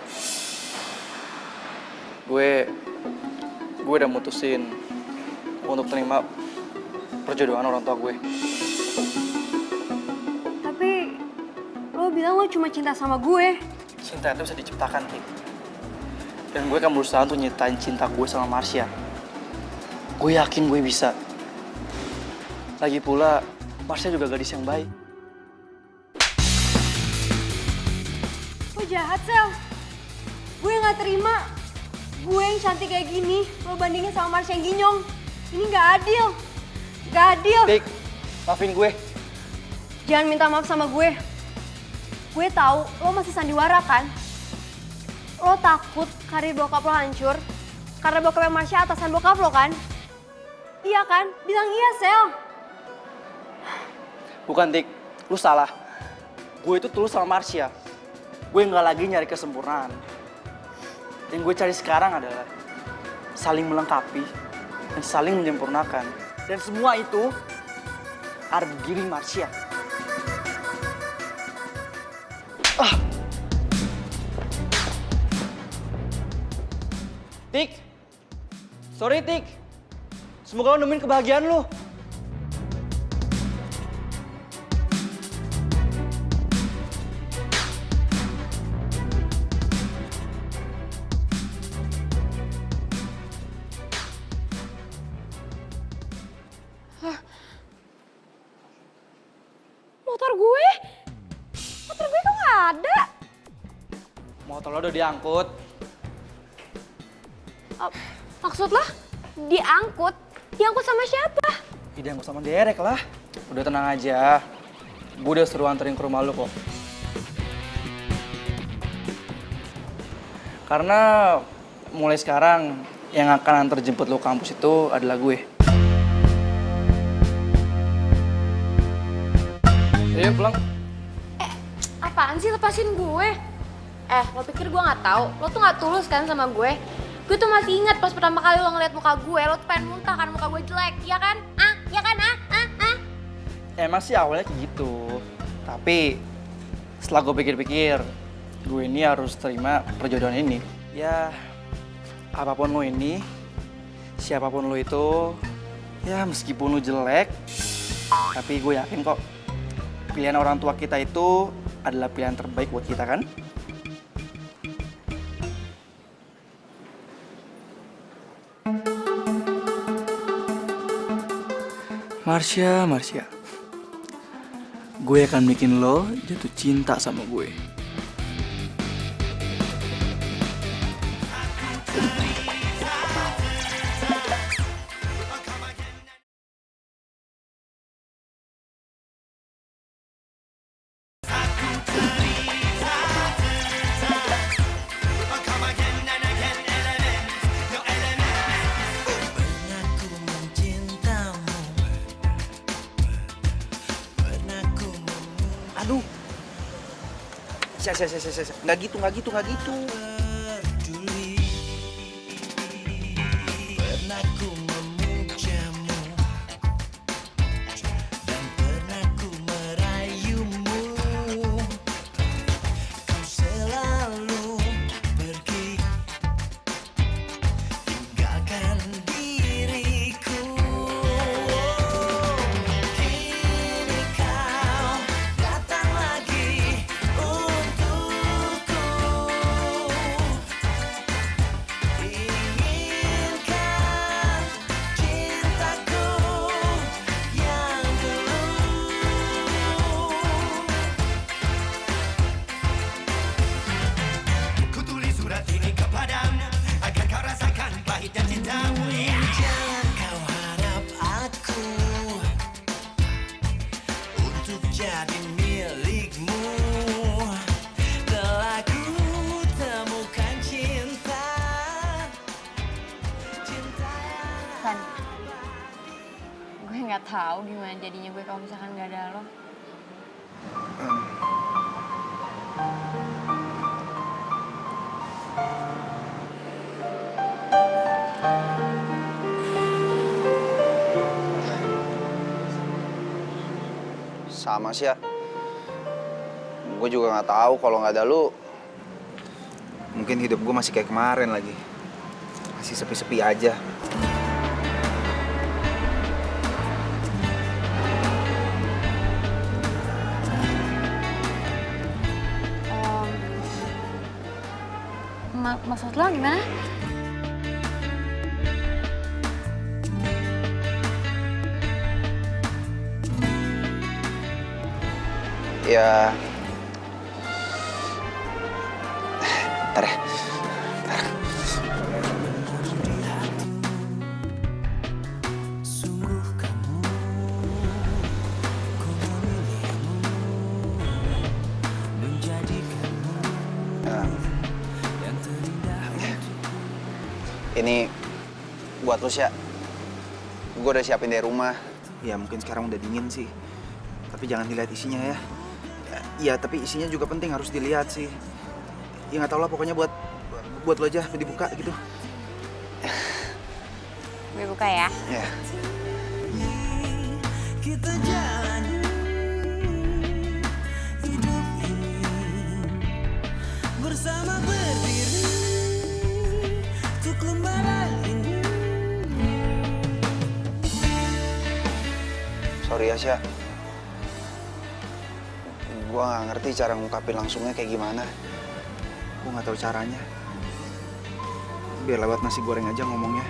Gue udah mutusin untuk terima perjodohan orang tua gue. Tapi lo bilang lo cuma cinta sama gue. Cinta itu bisa diciptakan, Tik. Dan gue akan berusaha untuk nyatain cinta gue sama Marsha. Gue yakin gue bisa. Lagi pula, Marsha juga gadis yang baik. Lo jahat, Sel. Gue gak terima. Gue yang cantik kayak gini, lo bandingin sama Marsha yang ginyong. Ini gak adil. Gak adil. Tik, maafin gue. Jangan minta maaf sama gue. Gue tahu lo masih sandiwara kan? Lo takut karir bokap lo hancur. karena bokapnya Marsha atasan bokap lo kan? Iya kan? Bilang iya, Sel. Bukan, Tik. Lu salah. Gue itu tulus sama Marsha. Gue nggak lagi nyari kesempurnaan. Yang gue cari sekarang adalah saling melengkapi dan saling menyempurnakan. Dan semua itu ada di diri Marsha. Tik, sorry Tik. Semoga lo nemuin kebahagiaan lo. Motor gue kok nggak ada. Motor lo udah diangkut. Maksud lo? Diangkut? Diangkut sama siapa? Diangkut sama Derek lah. Udah tenang aja. Gue udah suruh anterin ke rumah lo kok. Karena mulai sekarang yang akan antar jemput lo kampus itu adalah gue. Ayo pulang. Apaan sih, lepasin gue? Lo pikir gue nggak tahu? Lo tuh nggak tulus kan sama gue? Gue tuh masih ingat pas pertama kali lo ngeliat muka gue, lo tuh pengen muntah kan muka gue jelek, ya kan? Ya kan? Emang sih awalnya kayak gitu. Tapi setelah gue pikir-pikir, gue ini harus terima perjodohan ini. Ya, apapun lo ini, siapapun lo itu, ya meskipun lo jelek, tapi gue yakin kok pilihan orang tua kita itu adalah pilihan terbaik buat kita kan? Marsha, gue akan bikin lo jatuh cinta sama gue. Aduh. Nggak gitu. Pernah ku memujamu dan pernah ku merayumu. Kau selalu pergi, tinggalkan diriku. Kini kau datang lagi untukku. Inginkan cintaku yang dulu. Ku tulis surat ini kepadamu agar kau rasakan pahitnya cintamu. Jangan kau harap aku untuk jadi milikmu. Telah ku temukan cinta. Kan, gue nggak tahu gimana jadinya gue kalau misalkan nggak ada lo. Sama sih ya. Gue juga nggak tahu kalau nggak ada lu, mungkin hidup gue masih kayak kemarin lagi. Masih sepi-sepi aja. Maksud lo gimana? Ya. Ntar ya. Sungguh kamu, ku memilihmu, menjadikanmu yang terindah untukku. Ini buat lu, Sya. Gue udah siapin dari rumah. Ya mungkin sekarang udah dingin sih. Tapi jangan dilihat isinya ya. Ya tapi isinya juga penting, harus dilihat sih. Ya nggak tau lah, pokoknya buat lo aja, dibuka gitu. Gue buka ya. Ya. Kita jalani hidup ini bersama berdiri untuk lembaran ini. Sorry ya, Sya. Gue nggak ngerti cara ngungkapin langsungnya kayak gimana. Gue nggak tahu caranya. Biar lewat nasi goreng aja ngomongnya.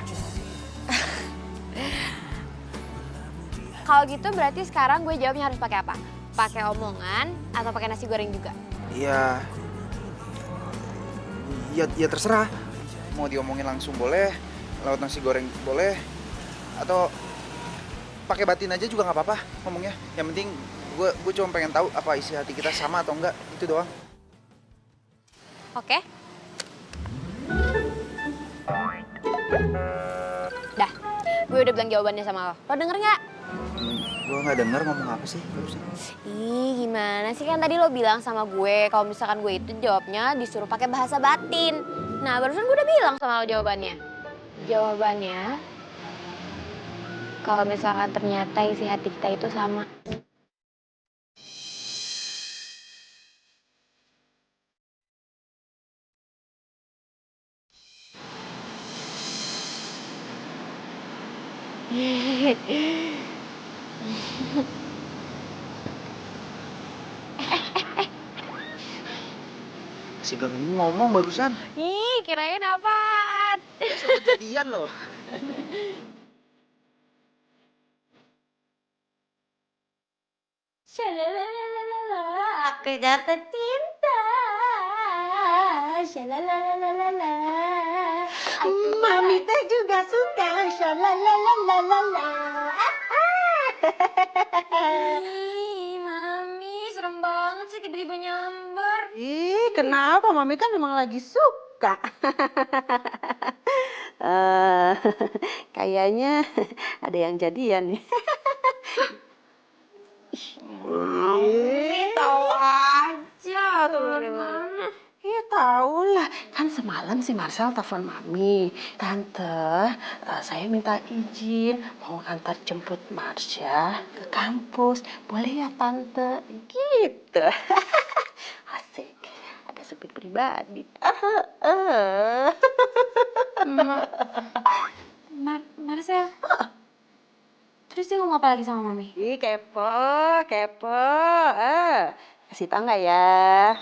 Kalau gitu berarti sekarang gue jawabnya harus pakai apa? Pakai omongan atau pakai nasi goreng juga? Iya. Ya terserah. Mau diomongin langsung boleh, lewat nasi goreng boleh, atau pakai batin aja juga nggak apa-apa ngomongnya. Yang penting gue cuma pengen tahu apa isi hati kita sama atau enggak, itu doang. Oke. Dah, gue udah bilang jawabannya sama lo. Lo denger nggak? Gue nggak denger ngomong apa sih barusan. Ih, gimana sih, kan tadi lo bilang sama gue kalau misalkan gue itu jawabnya disuruh pakai bahasa batin. Nah, barusan gue udah bilang sama lo jawabannya. Jawabannya, kalau misalkan ternyata isi hati kita itu sama. Si Ganggu ngomong barusan. Ih, kirain apaan? Soal jadian loh. Shalalalala, aku jatuh cinta. Shalalalala, Mami teh juga suka. Shalalalalala. Ih, Mami, serem banget sih tiba-tiba nyamber. Ih, kenapa? Mami kan memang lagi suka. Kayaknya ada yang jadian nih. Mami, tahu aja tuh dari mana. Iya tahu lah, kan semalam si Marcel telepon Mami. Tante, saya minta izin mau antar jemput Marsha ke kampus. Boleh ya Tante? Gitu. Asik, ada supir pribadi. Marcel. Terus dia ngomong apa lagi sama Mami? Ih, kepo, kepo. Kasih tau nggak ya?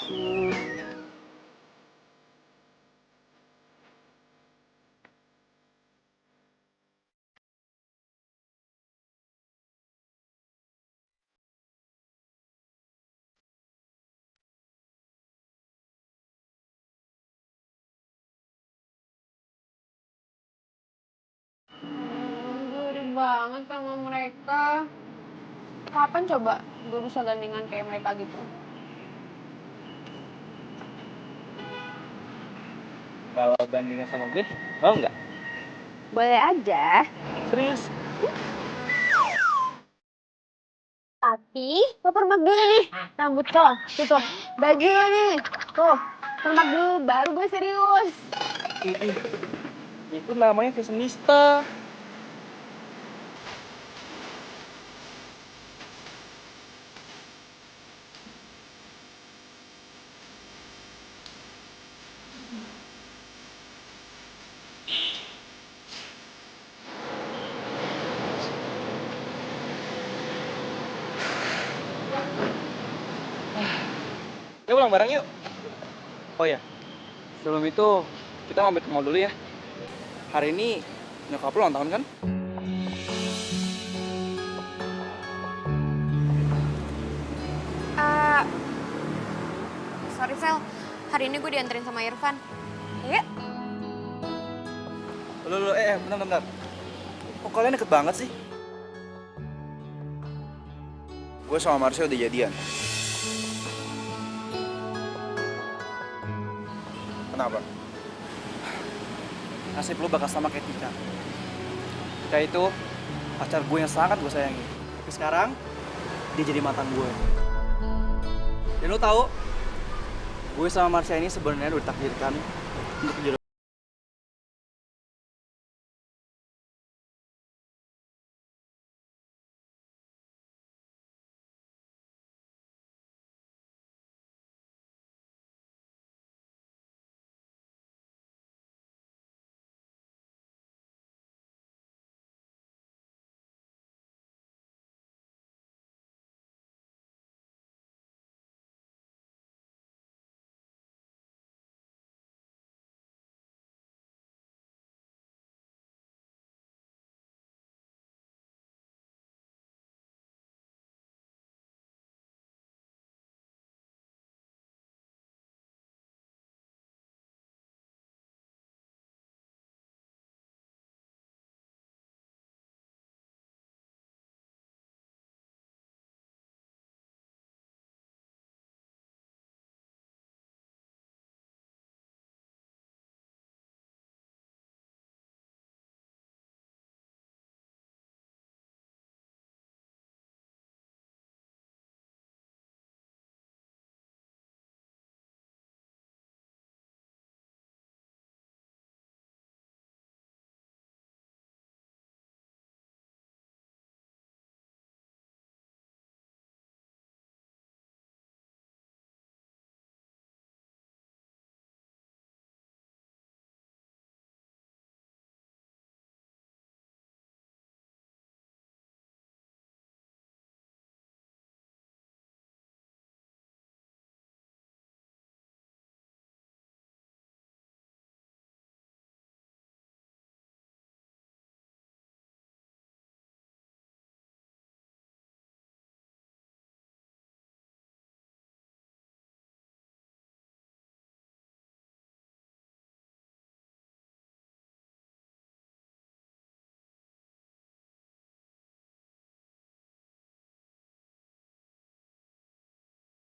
Gurih banget sama mereka. Kapan coba gue bisa gandingan kayak mereka gitu? Kalau bandingnya sama gue, mau nggak? Boleh aja. Serius? Tapi, lo permak dulu nih. Rambut lo, tuh, baju lo nih. Tuh, permak dulu, baru gue serius. Itu namanya fashionista. Ya pulang bareng yuk. Oh ya, sebelum itu kita mampir ke mall dulu ya. Hari ini nyokap lo ulang tahun kan? Sorry, Sel. Hari ini gue dianterin sama Irfan. Iya? Lo, bentar. Kok kalian deket banget sih? Gue sama Marsha udah jadian. Kenapa? nasib lo bakal sama kayak Tika. Tika itu pacar gue yang sangat gue sayangi. Tapi sekarang dia jadi mantan gue. Dan lo tahu, gue sama Marsha ini sebenarnya udah ditakdirkan untuk jadi.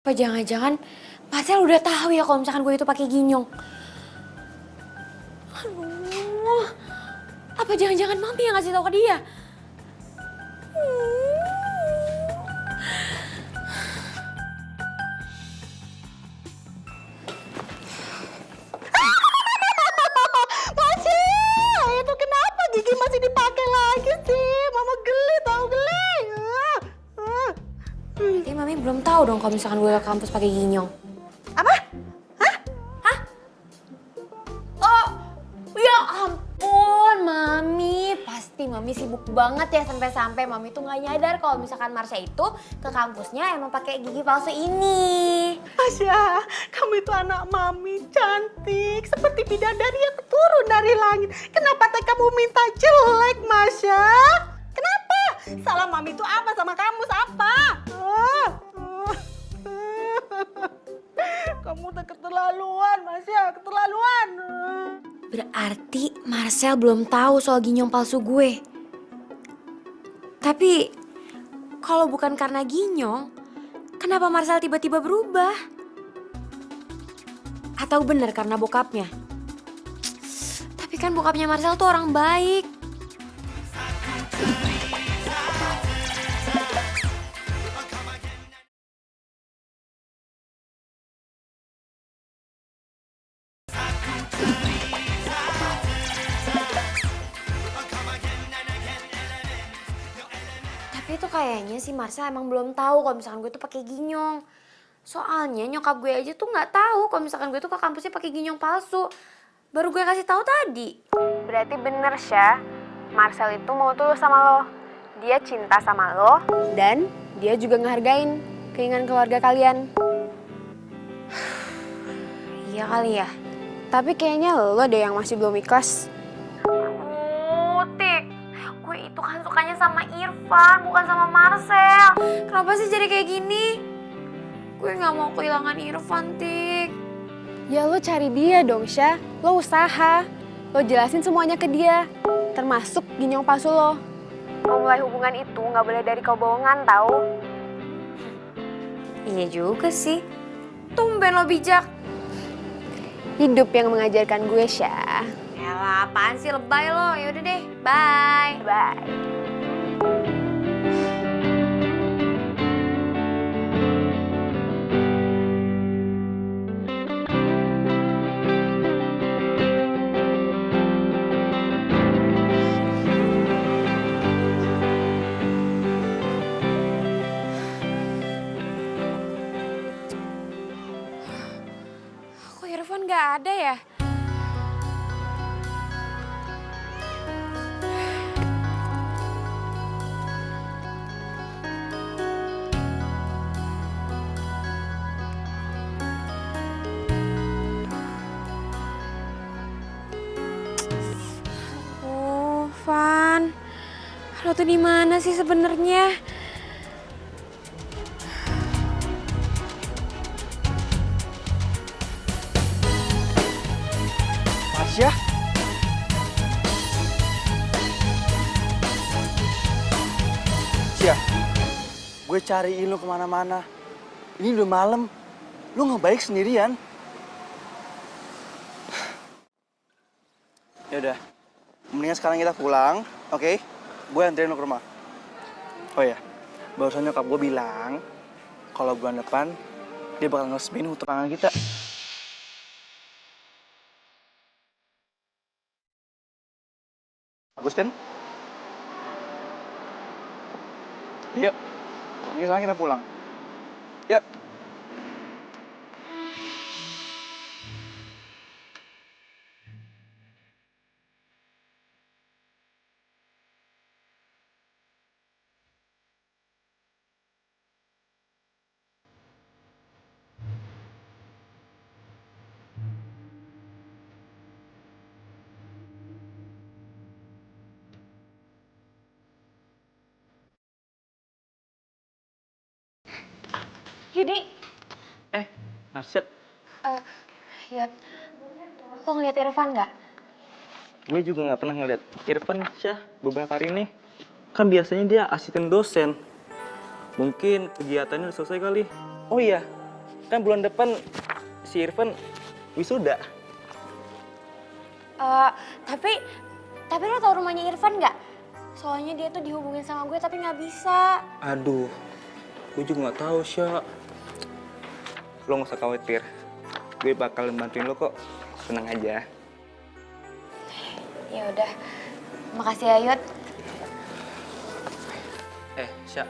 Apa jangan-jangan Marcel udah tahu ya kalau misalkan gue itu pakai ginyong? Aduh, apa jangan-jangan mami yang ngasih tahu ke dia? Masih, itu kenapa gigi masih dipakai lagi sih? Mama geli tau geli. Berarti mami belum tahu dong kalau misalkan gue ke kampus pakai ginyong. Apa? Hah? Oh, ya ampun, mami. Pasti mami sibuk banget ya sampai-sampai mami tuh nggak nyadar kalau misalkan Marsha itu ke kampusnya emang pakai gigi palsu ini. Masya, kamu itu anak mami cantik seperti bidadari yang turun dari langit. Kenapa teh kamu minta jelek, Masya? Kenapa? Salah mami itu apa sama kamu? Apa? Kamu udah keterlaluan, Masya, keterlaluan. Berarti Marcel belum tahu soal ginyong palsu gue. Tapi kalau bukan karena ginyong, kenapa Marcel tiba-tiba berubah? Atau benar karena bokapnya? Tapi kan bokapnya Marcel tuh orang baik. Tapi itu kayaknya si Marcel emang belum tahu kalau misalkan gue tuh pakai ginyong. Soalnya nyokap gue aja tuh nggak tahu kalau misalkan gue tuh ke kampusnya pakai ginyong palsu. Baru gue kasih tahu tadi. Berarti bener, Syah. Marcel itu mau tulus sama lo. Dia cinta sama lo. Dan dia juga ngehargain keinginan keluarga kalian. Iya kali ya. Tapi kayaknya lo deh yang masih belum ikhlas. Tik, gue itu kan sukanya sama Irfan, bukan sama Marcel. Kenapa sih jadi kayak gini? Gue nggak mau kehilangan Irfan, Tik. Ya lo cari dia dong, Syah. Lo usaha. Lo jelasin semuanya ke dia. Termasuk ginyong palsu lo. Memulai hubungan itu nggak boleh dari kebohongan, tau? Iya juga sih. Tumben lo bijak. Hidup yang mengajarkan gue, Syah. Elah, apaan sih lebay lo? Yaudah deh, bye. Bye. Kok Irfan nggak ada ya? Oh, Van, lo tuh di mana sih sebenarnya? Marsha? Sia, gue cariin lu kemana-mana. Ini udah malam, lu ngebaik sendirian. Yaudah, mendingan sekarang kita pulang, oke? Gue anterin lu ke rumah. Oh ya, barusan nyokap gue bilang kalau bulan depan dia bakal ngeresmiin hutang kita. Bagus kan? Yuk, ini sekarang kita pulang. Yuk. Yudi, Narset, ya, lo ngeliat Irfan nggak? gue juga nggak pernah ngeliat Irfan, Syah, beberapa hari ini. Kan biasanya dia asisten dosen. Mungkin kegiatannya udah selesai kali. Oh iya, kan bulan depan si Irfan wisuda. Tapi lo tau rumahnya Irfan nggak? Soalnya dia tuh dihubungin sama gue tapi nggak bisa. Aduh, gue juga nggak tahu, Syah. Lo nggak usah khawatir, gue bakalan bantuin lo kok. Tenang aja. Ya udah, makasih ya Yud. Syah,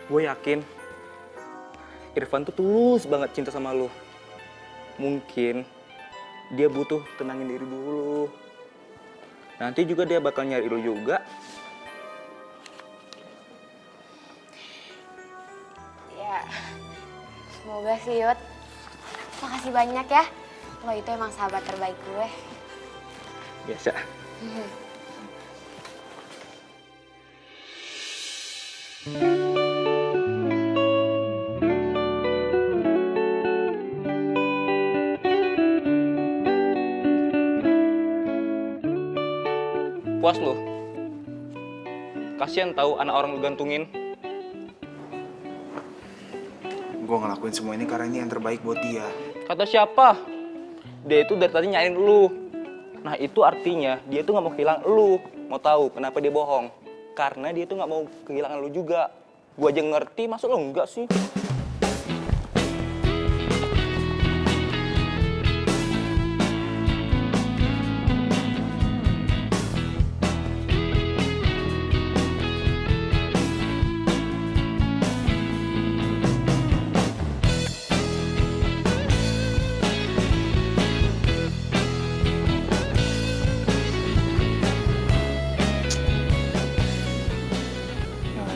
gue yakin Irfan tuh tulus banget cinta sama lo. Mungkin dia butuh tenangin diri dulu. Nanti juga dia bakal nyari lo juga. Ya, semoga sih Yud. Makasih banyak ya. Lo itu emang sahabat terbaik gue. Biasa. Puas lo? Kasian tahu anak orang lu gantungin. Gue ngelakuin semua ini karena ini yang terbaik buat dia. Kata siapa? Dia itu dari tadi nyariin lu. Nah itu artinya dia tuh nggak mau kehilangan lu. Mau tahu kenapa dia bohong? Karena dia tuh nggak mau kehilangan lu juga. Gua aja ngerti, masa lo enggak sih?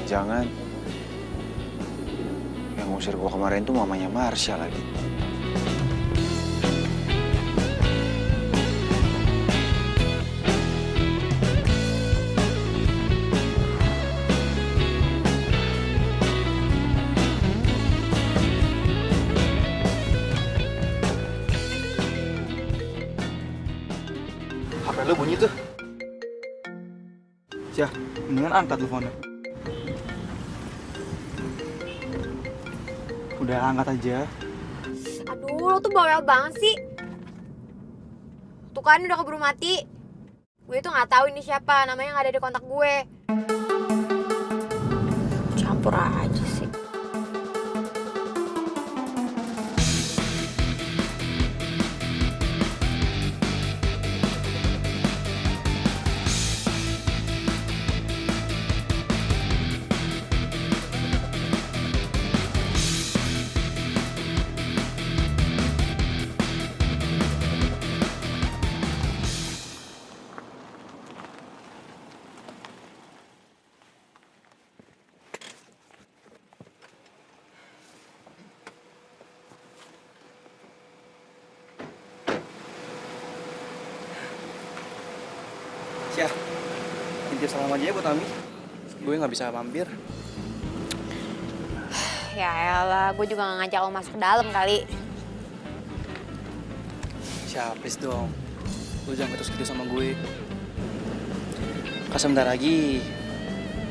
Jangan. Yang ngusir gua kemarin tuh mamanya Marsha lagi. HP lu bunyi tuh. Syah, mendingan angkat teleponnya. Udah angkat aja. Aduh, lo tuh bawel banget sih. Tuh kan udah keburu mati. Gue tuh nggak tahu ini siapa, namanya nggak ada di kontak gue. Campur aja sih. Syah, titip salam aja ya buat Ami. Gue nggak bisa mampir. Ya elah, gue juga gak ngajak lo masuk ke dalam kali. Syah, please dong. Lu jangan terus gitu sama gue. Kan sebentar lagi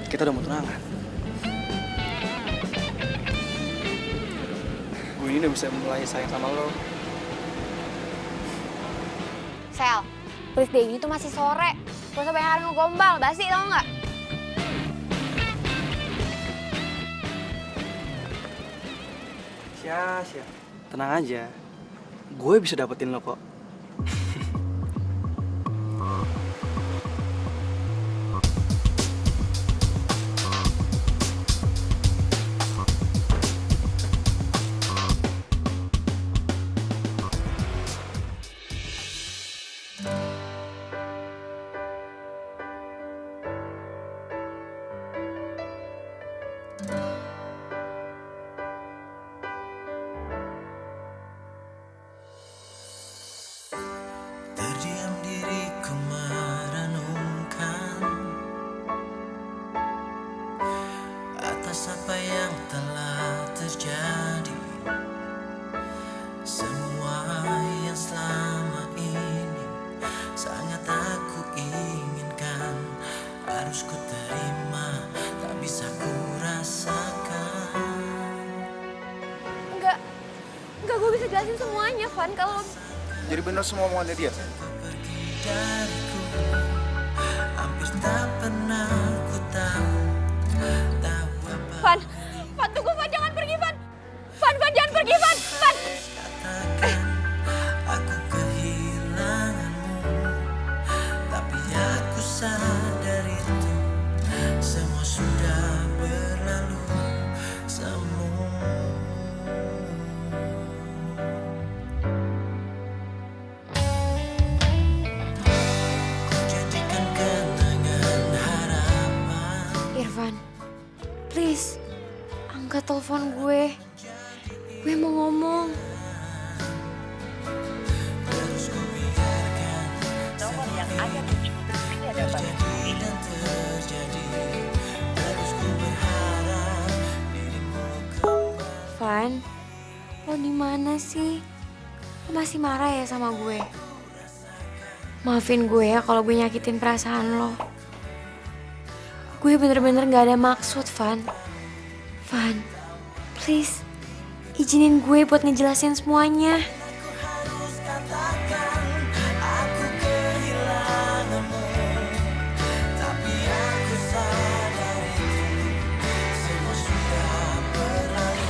kita udah mau tunangan. Gue ini udah bisa mulai sayang sama lo. Sel, please deh, ini tuh masih sore. Gak usah banyak hari ngegombal, basi tau gak? Syah. Tenang aja. Gue bisa dapetin lo kok. Terdiam diriku merenungkan atas apa yang telah terjadi. Semua yang selama ini sangat aku inginkan, harus ku terima, tak bisa ku rasakan. Enggak, gue bisa jelasin semuanya, Van. Kalau Jadi bener semua omongannya dia? Pergi dariku, hampir tak pernah ku tahu apa. Van, tunggu, Van, jangan pergi, Van. Van, jangan pergi, Van. Katakan aku kehilanganmu, tapi aku sadar itu semua sudah berlalu semua. Ku jadikan kenangan harapan. Irfan, please, angkat telepon gue. Gue mau ngomong. Terus ku biarkan nomor yang ada terjadi dan terjadi. Terus ku berharap dirimu kembali. Van, lo di mana sih? Lo masih marah ya sama gue? Maafin gue ya kalau gue nyakitin perasaan lo. Gue bener-bener gak ada maksud, Van. Van, please, izinin gue buat ngejelasin semuanya. Harus katakan aku kehilanganmu, tapi aku sadar itu semua sudah berlalu.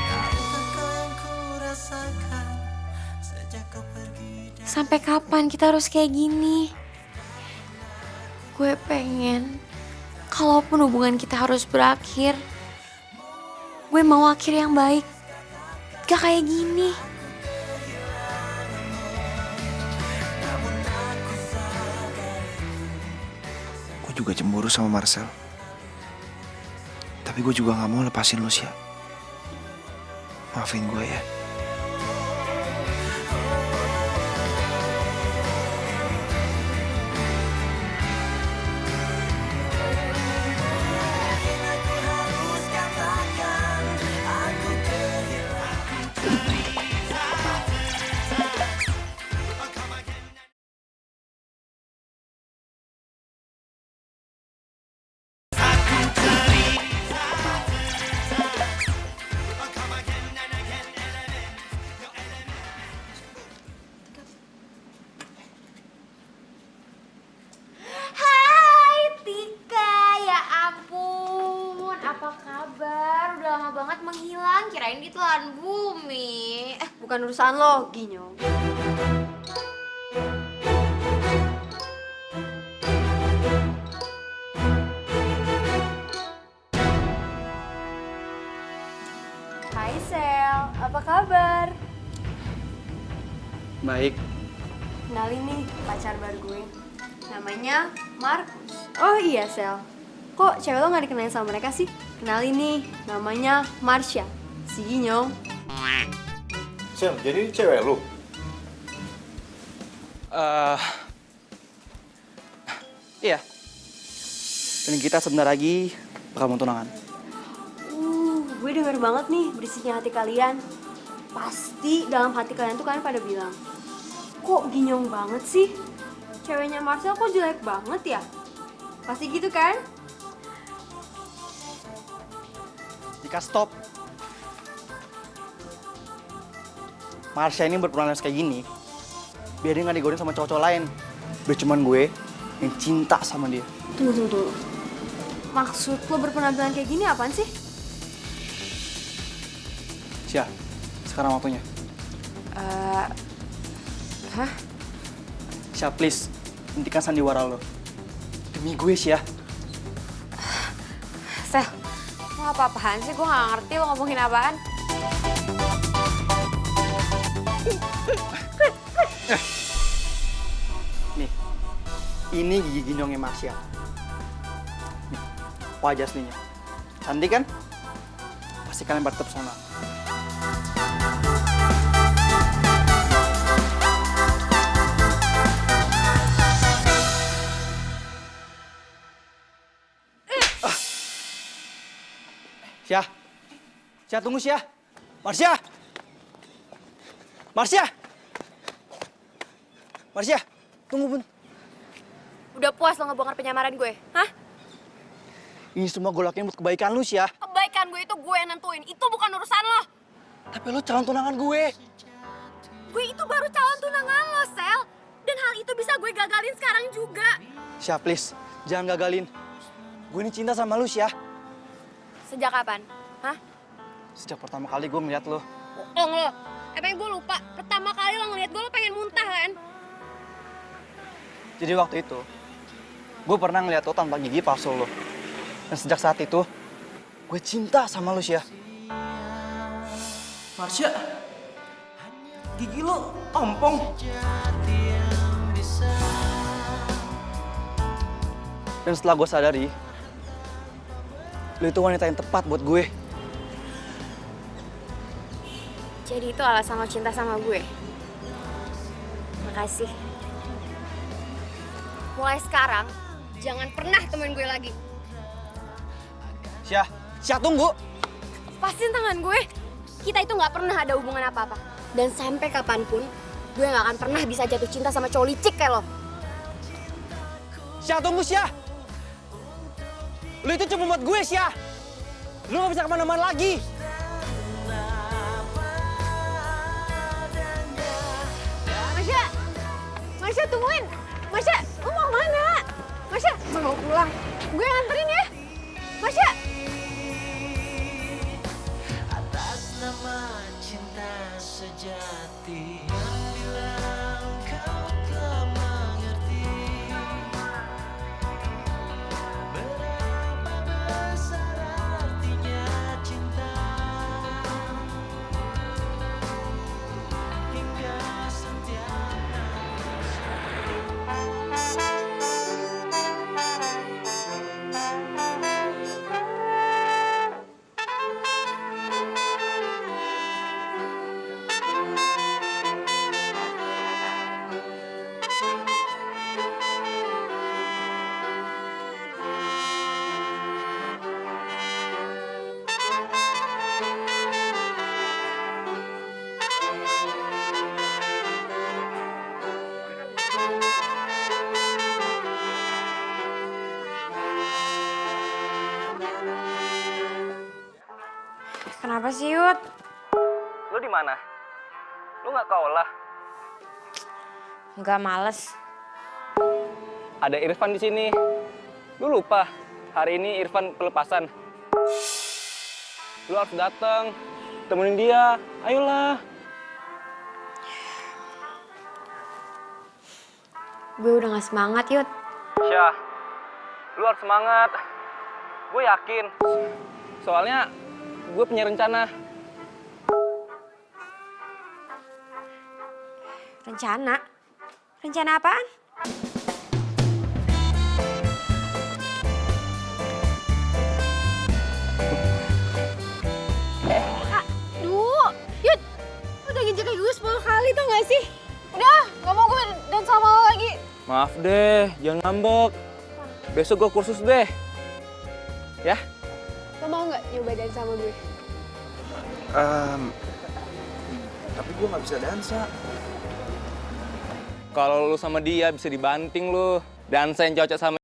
Tahukah kau yang ku rasakan sejak kau pergi dari Sampai kapan kita harus kayak gini? Gue pengen, kalaupun hubungan kita harus berakhir, gue mau akhir yang baik. Gak kayak gini. Gue juga cemburu sama Marcel. Tapi gue juga gak mau lepasin lo, Syah. Maafin gue ya. Hai Tika, ya ampun, apa kabar? Udah lama banget menghilang, kirain ditelan bumi. Bukan urusan lo, Ginyong. Hai Sel, apa kabar? Baik. Kenalin nih pacar baru gue. Namanya Markus. Oh iya Sel, kok cewek lo gak dikenalin sama mereka sih? Kenalin nih, namanya Marsha, si Ginyong. Sel, jadi ini cewek lu? Iya. Dan kita sebentar lagi bakal mau tunangan. Gue denger banget nih berisiknya hati kalian. Pasti dalam hati kalian tuh kalian pada bilang, kok Ginyong banget sih? Ceweknya Marcel kok jelek banget ya? Pasti gitu kan? Jika stop. Marsha ini berpenampilan kayak gini, biar dia nggak digodain sama cowok-cowok lain. Biar cuman gue yang cinta sama dia. Tunggu. Maksud lo berpenampilan kayak gini apaan sih? Sia, sekarang waktunya. Hah? Sia, please, hentikan sandiwara lo. Demi gue, Sia. Sel, lo apa-apaan sih? Gue gak ngerti lo ngomongin apaan. Nih, ini gigi ginyongnya Marsha. Nih, wajah aslinya. Cantik kan? Pasti kalian pada terpesona. Sia, tunggu Sia. Marsha! Marsha, tunggu bun. Udah puas lo ngebongkar penyamaran gue? Hah? Ini semua gue lakuin buat kebaikan lu, Sia. Kebaikan gue itu gue yang nentuin. Itu bukan urusan lo. Tapi lu calon tunangan gue. Gue itu baru calon tunangan lo, Sel. Dan hal itu bisa gue gagalin sekarang juga. Sia, please, jangan gagalin. Gue ini cinta sama lu, Sia. Sejak kapan? Hah? Sejak pertama kali gue ngeliat lu. Bohong lo. Pengen gue lupa. Pertama kali lo ngeliat gue, lo pengen muntah kan? Jadi waktu itu, gue pernah ngeliat lo tanpa gigi palsu lo. Dan sejak saat itu, gue cinta sama lu, Sia. Marsha, gigi lo ompong. Dan setelah gue sadari, lu itu wanita yang tepat buat gue. Jadi itu alasan lo cinta sama gue? Makasih. Mulai sekarang, jangan pernah temuin gue lagi. Sia, tunggu. Lepasin tangan gue. Kita itu nggak pernah ada hubungan apa-apa. Dan sampai kapanpun, gue nggak akan pernah bisa jatuh cinta sama cowok licik kayak lo. Sia, tunggu, Sia. Lu itu cuma buat gue, Sia. Lu gak bisa kemana-mana lagi. Marsha, tungguin. Marsha, lu mau mana? Marsha, mau pulang. Gue nganterin ya. Marsha. Atas nama cinta sejati yang bilang kau telah mengerti berapa besar artinya cinta hingga setiap nafas. Kenapa sih, Yud? Lu di mana? Lu nggak kaulah? Nggak, males. Ada Irfan di sini. Lu lupa hari ini Irfan pelepasan. Lu harus datang, temenin dia. Ayolah. Gue udah gak semangat, Yud. Syah, lu harus semangat. Gue yakin. Soalnya gue punya rencana. Rencana? Rencana apaan? Aduh, Yud, udah nginjek gue 10 kali tau gak sih? Udah, gak mau gue dan sama lo lagi. Maaf deh, jangan ngambek. Besok gue kursus deh. Ya? Lo mau gak nyoba dan sama gue? Tapi gue nggak bisa dansa. Kalau lu sama dia bisa dibanting lu. Dansa yang cocok sama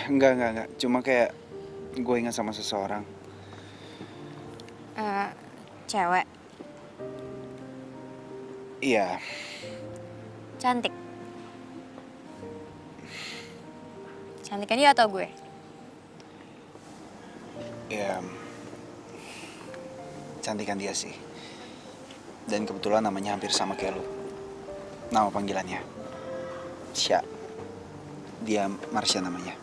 Enggak. Cuma kayak gue ingat sama seseorang. Cewek. Iya, Cantik. Cantikan dia atau gue? ya cantikan dia sih. Dan kebetulan namanya hampir sama kayak lu. Nama panggilannya Syah. Dia Marsha namanya.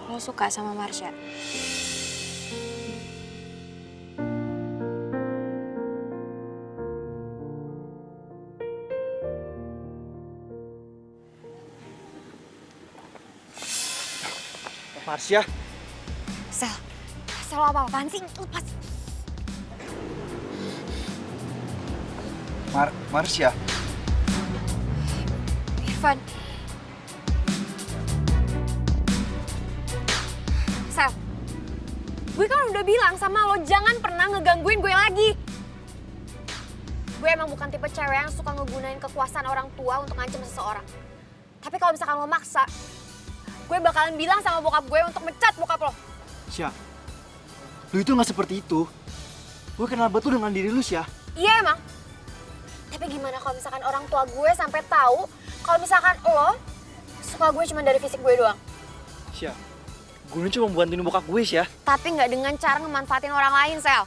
Lo suka sama Marsha? Marsha, Sel lo apa-apaan sih? Lepas. Marsha. Irfan. Sel, gue kan udah bilang sama lo jangan pernah ngegangguin gue lagi. Gue emang bukan tipe cewek yang suka ngegunain kekuasaan orang tua untuk ngancem seseorang. Tapi kalau misalkan lo maksa, gue bakalan bilang sama bokap gue untuk mecat bokap lo. Syah, lu itu nggak seperti itu. Gue kenal betul dengan diri lu, Syah. Iya emang. Tapi gimana kalau misalkan orang tua gue sampai tahu kalau misalkan lo suka gue cuma dari fisik gue doang. Syah, gue ini cuma bantuin bokap gue, Syah. Tapi nggak dengan cara ngemanfaatin orang lain, Sel.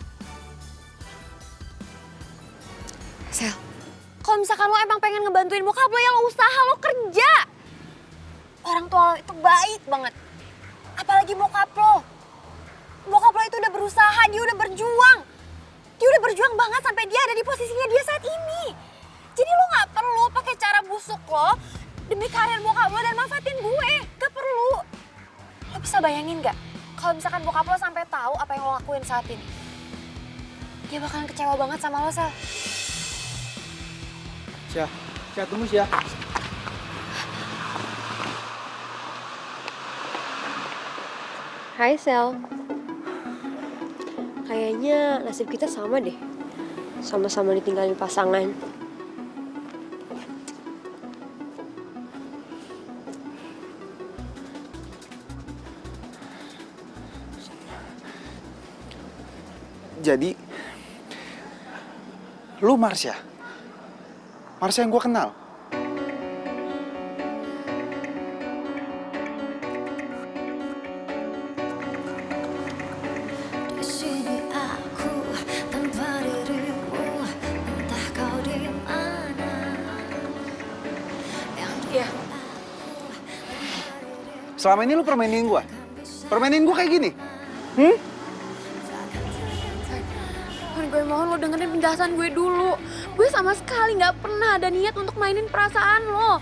Sel, kalau misalkan lo emang pengen ngebantuin bokap lo ya lo usaha, lo kerja. Orang tua lo itu baik banget. Apalagi bokap lo. Bokap lo itu udah berusaha, dia udah berjuang. Dia udah berjuang banget sampai dia ada di posisinya dia saat ini. Jadi lo nggak perlu pakai cara busuk lo demi karir bokap lo dan manfaatin gue. Gak perlu. Lo bisa bayangin gak? Kalau misalkan bokap lo sampai tahu apa yang lo lakuin saat ini. Dia bakalan kecewa banget sama lo, Sel. Syah, tunggu Syah. Hai Sel. Kayaknya nasib kita sama deh. Sama-sama ditinggalin pasangan. Jadi, lu Marsha? Marsha yang gue kenal? Di sini aku tanpa dirimu, entah kau di mana. Iya. Selama ini lu permainin gue? Permainin gue kayak gini? Fan, gue mohon lo dengerin penjelasan gue dulu. Gue sama sekali nggak pernah ada niat untuk mainin perasaan lo.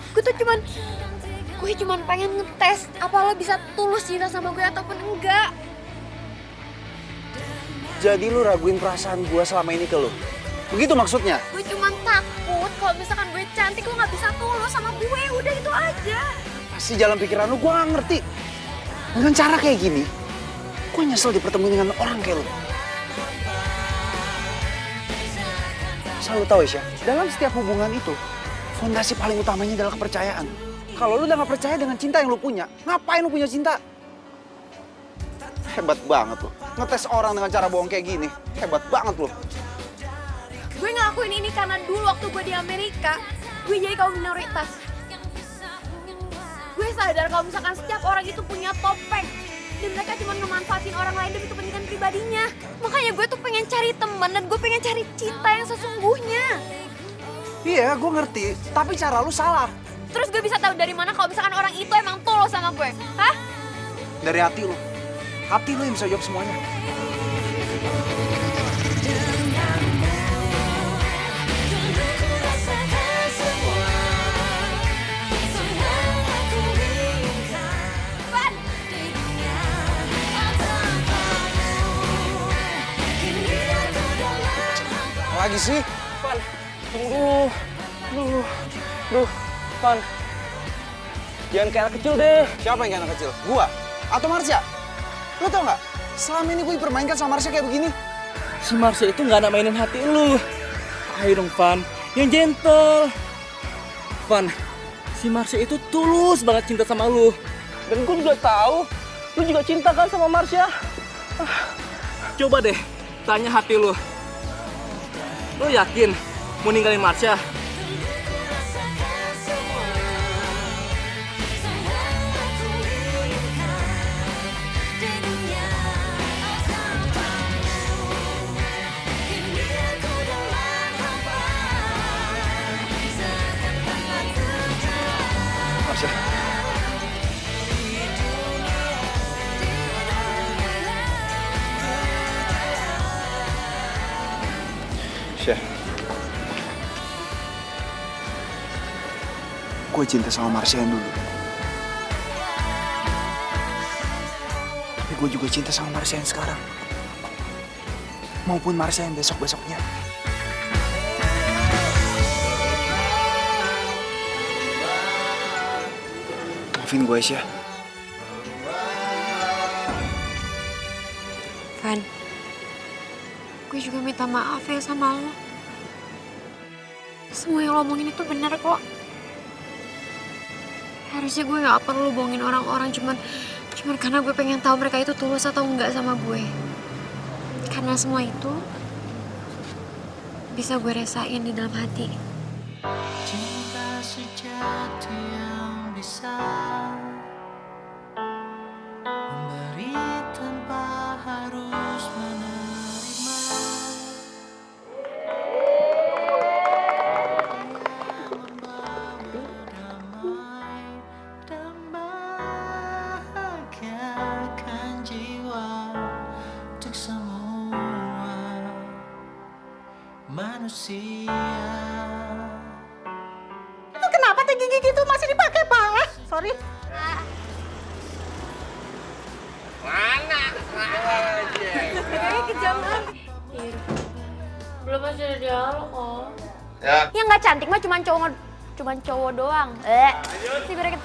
Gue cuman pengen ngetes apa lo bisa tulus cinta sama gue ataupun enggak. Jadi lu raguin perasaan gue selama ini ke lu? Begitu maksudnya? Gue cuman takut kalau misalkan gue cantik lo nggak bisa tulus sama gue. Udah itu aja. Pasti jalan pikiran lu gue gak ngerti. Dengan cara kayak gini, gue nyesel dipertemuin dengan orang kayak lu. Selalu tahu ya, dalam setiap hubungan itu, fondasi paling utamanya adalah kepercayaan. Kalau lu udah gak percaya dengan cinta yang lu punya, ngapain lu punya cinta? Hebat banget lu. Ngetes orang dengan cara bohong kayak gini. Hebat banget lu. Gue ngelakuin ini karena dulu waktu gue di Amerika, gue jadi kaum minoritas. Gue sadar kalau misalkan setiap orang itu punya topeng. Dan mereka cuma ngemanfaatin orang lain demi kepentingan pribadinya. Makanya gue tuh pengen cari teman dan gue pengen cari cinta yang sesungguhnya. Iya, gue ngerti. Tapi cara lu salah. Terus gue bisa tahu dari mana kalau misalkan orang itu emang tulus sama gue? Hah? Dari hati lu. Hati lu yang bisa jawab semuanya. Lagi sih? Van, tunggu. Duh, Van. Jangan kayak anak kecil deh. Siapa yang kayak anak kecil? Gua? Atau Marsha? Lo tau nggak? Selama ini gue dipermainkan sama Marsha kayak begini. Si Marsha itu nggak ada mainin hati lu. Ayo dong, Van. Yang gentle. Van, si Marsha itu tulus banget cinta sama lu. Dan gue juga tahu, lu juga cinta kan sama Marsha. Coba deh, tanya hati lu. Lu yakin mau ninggalin Marsha? Marsha. Syah. Gue cinta sama Marsha yang dulu. Tapi gue juga cinta sama Marsha yang sekarang. Maupun Marsha yang besok-besoknya. Maafin gue, Syah. Van, gue juga minta maaf ya sama lo. Semua yang lo omongin itu benar kok. Harusnya gue gak perlu bohongin orang-orang cuman karena gue pengen tahu mereka itu tulus atau enggak sama gue. Karena semua itu bisa gue rasain di dalam hati. Cinta sejati yang bisa memberi tanpa harus menerima. Membawa damai dan bahagiakan jiwa untuk semua manusia. Itu kenapa tadi gigi gitu masih dipakai, Pak. Sorry. Kayaknya kejam banget. Belum masih ada dialog kok. Ya. Yang nggak cantik mah cuman cowok doang. Si bereket.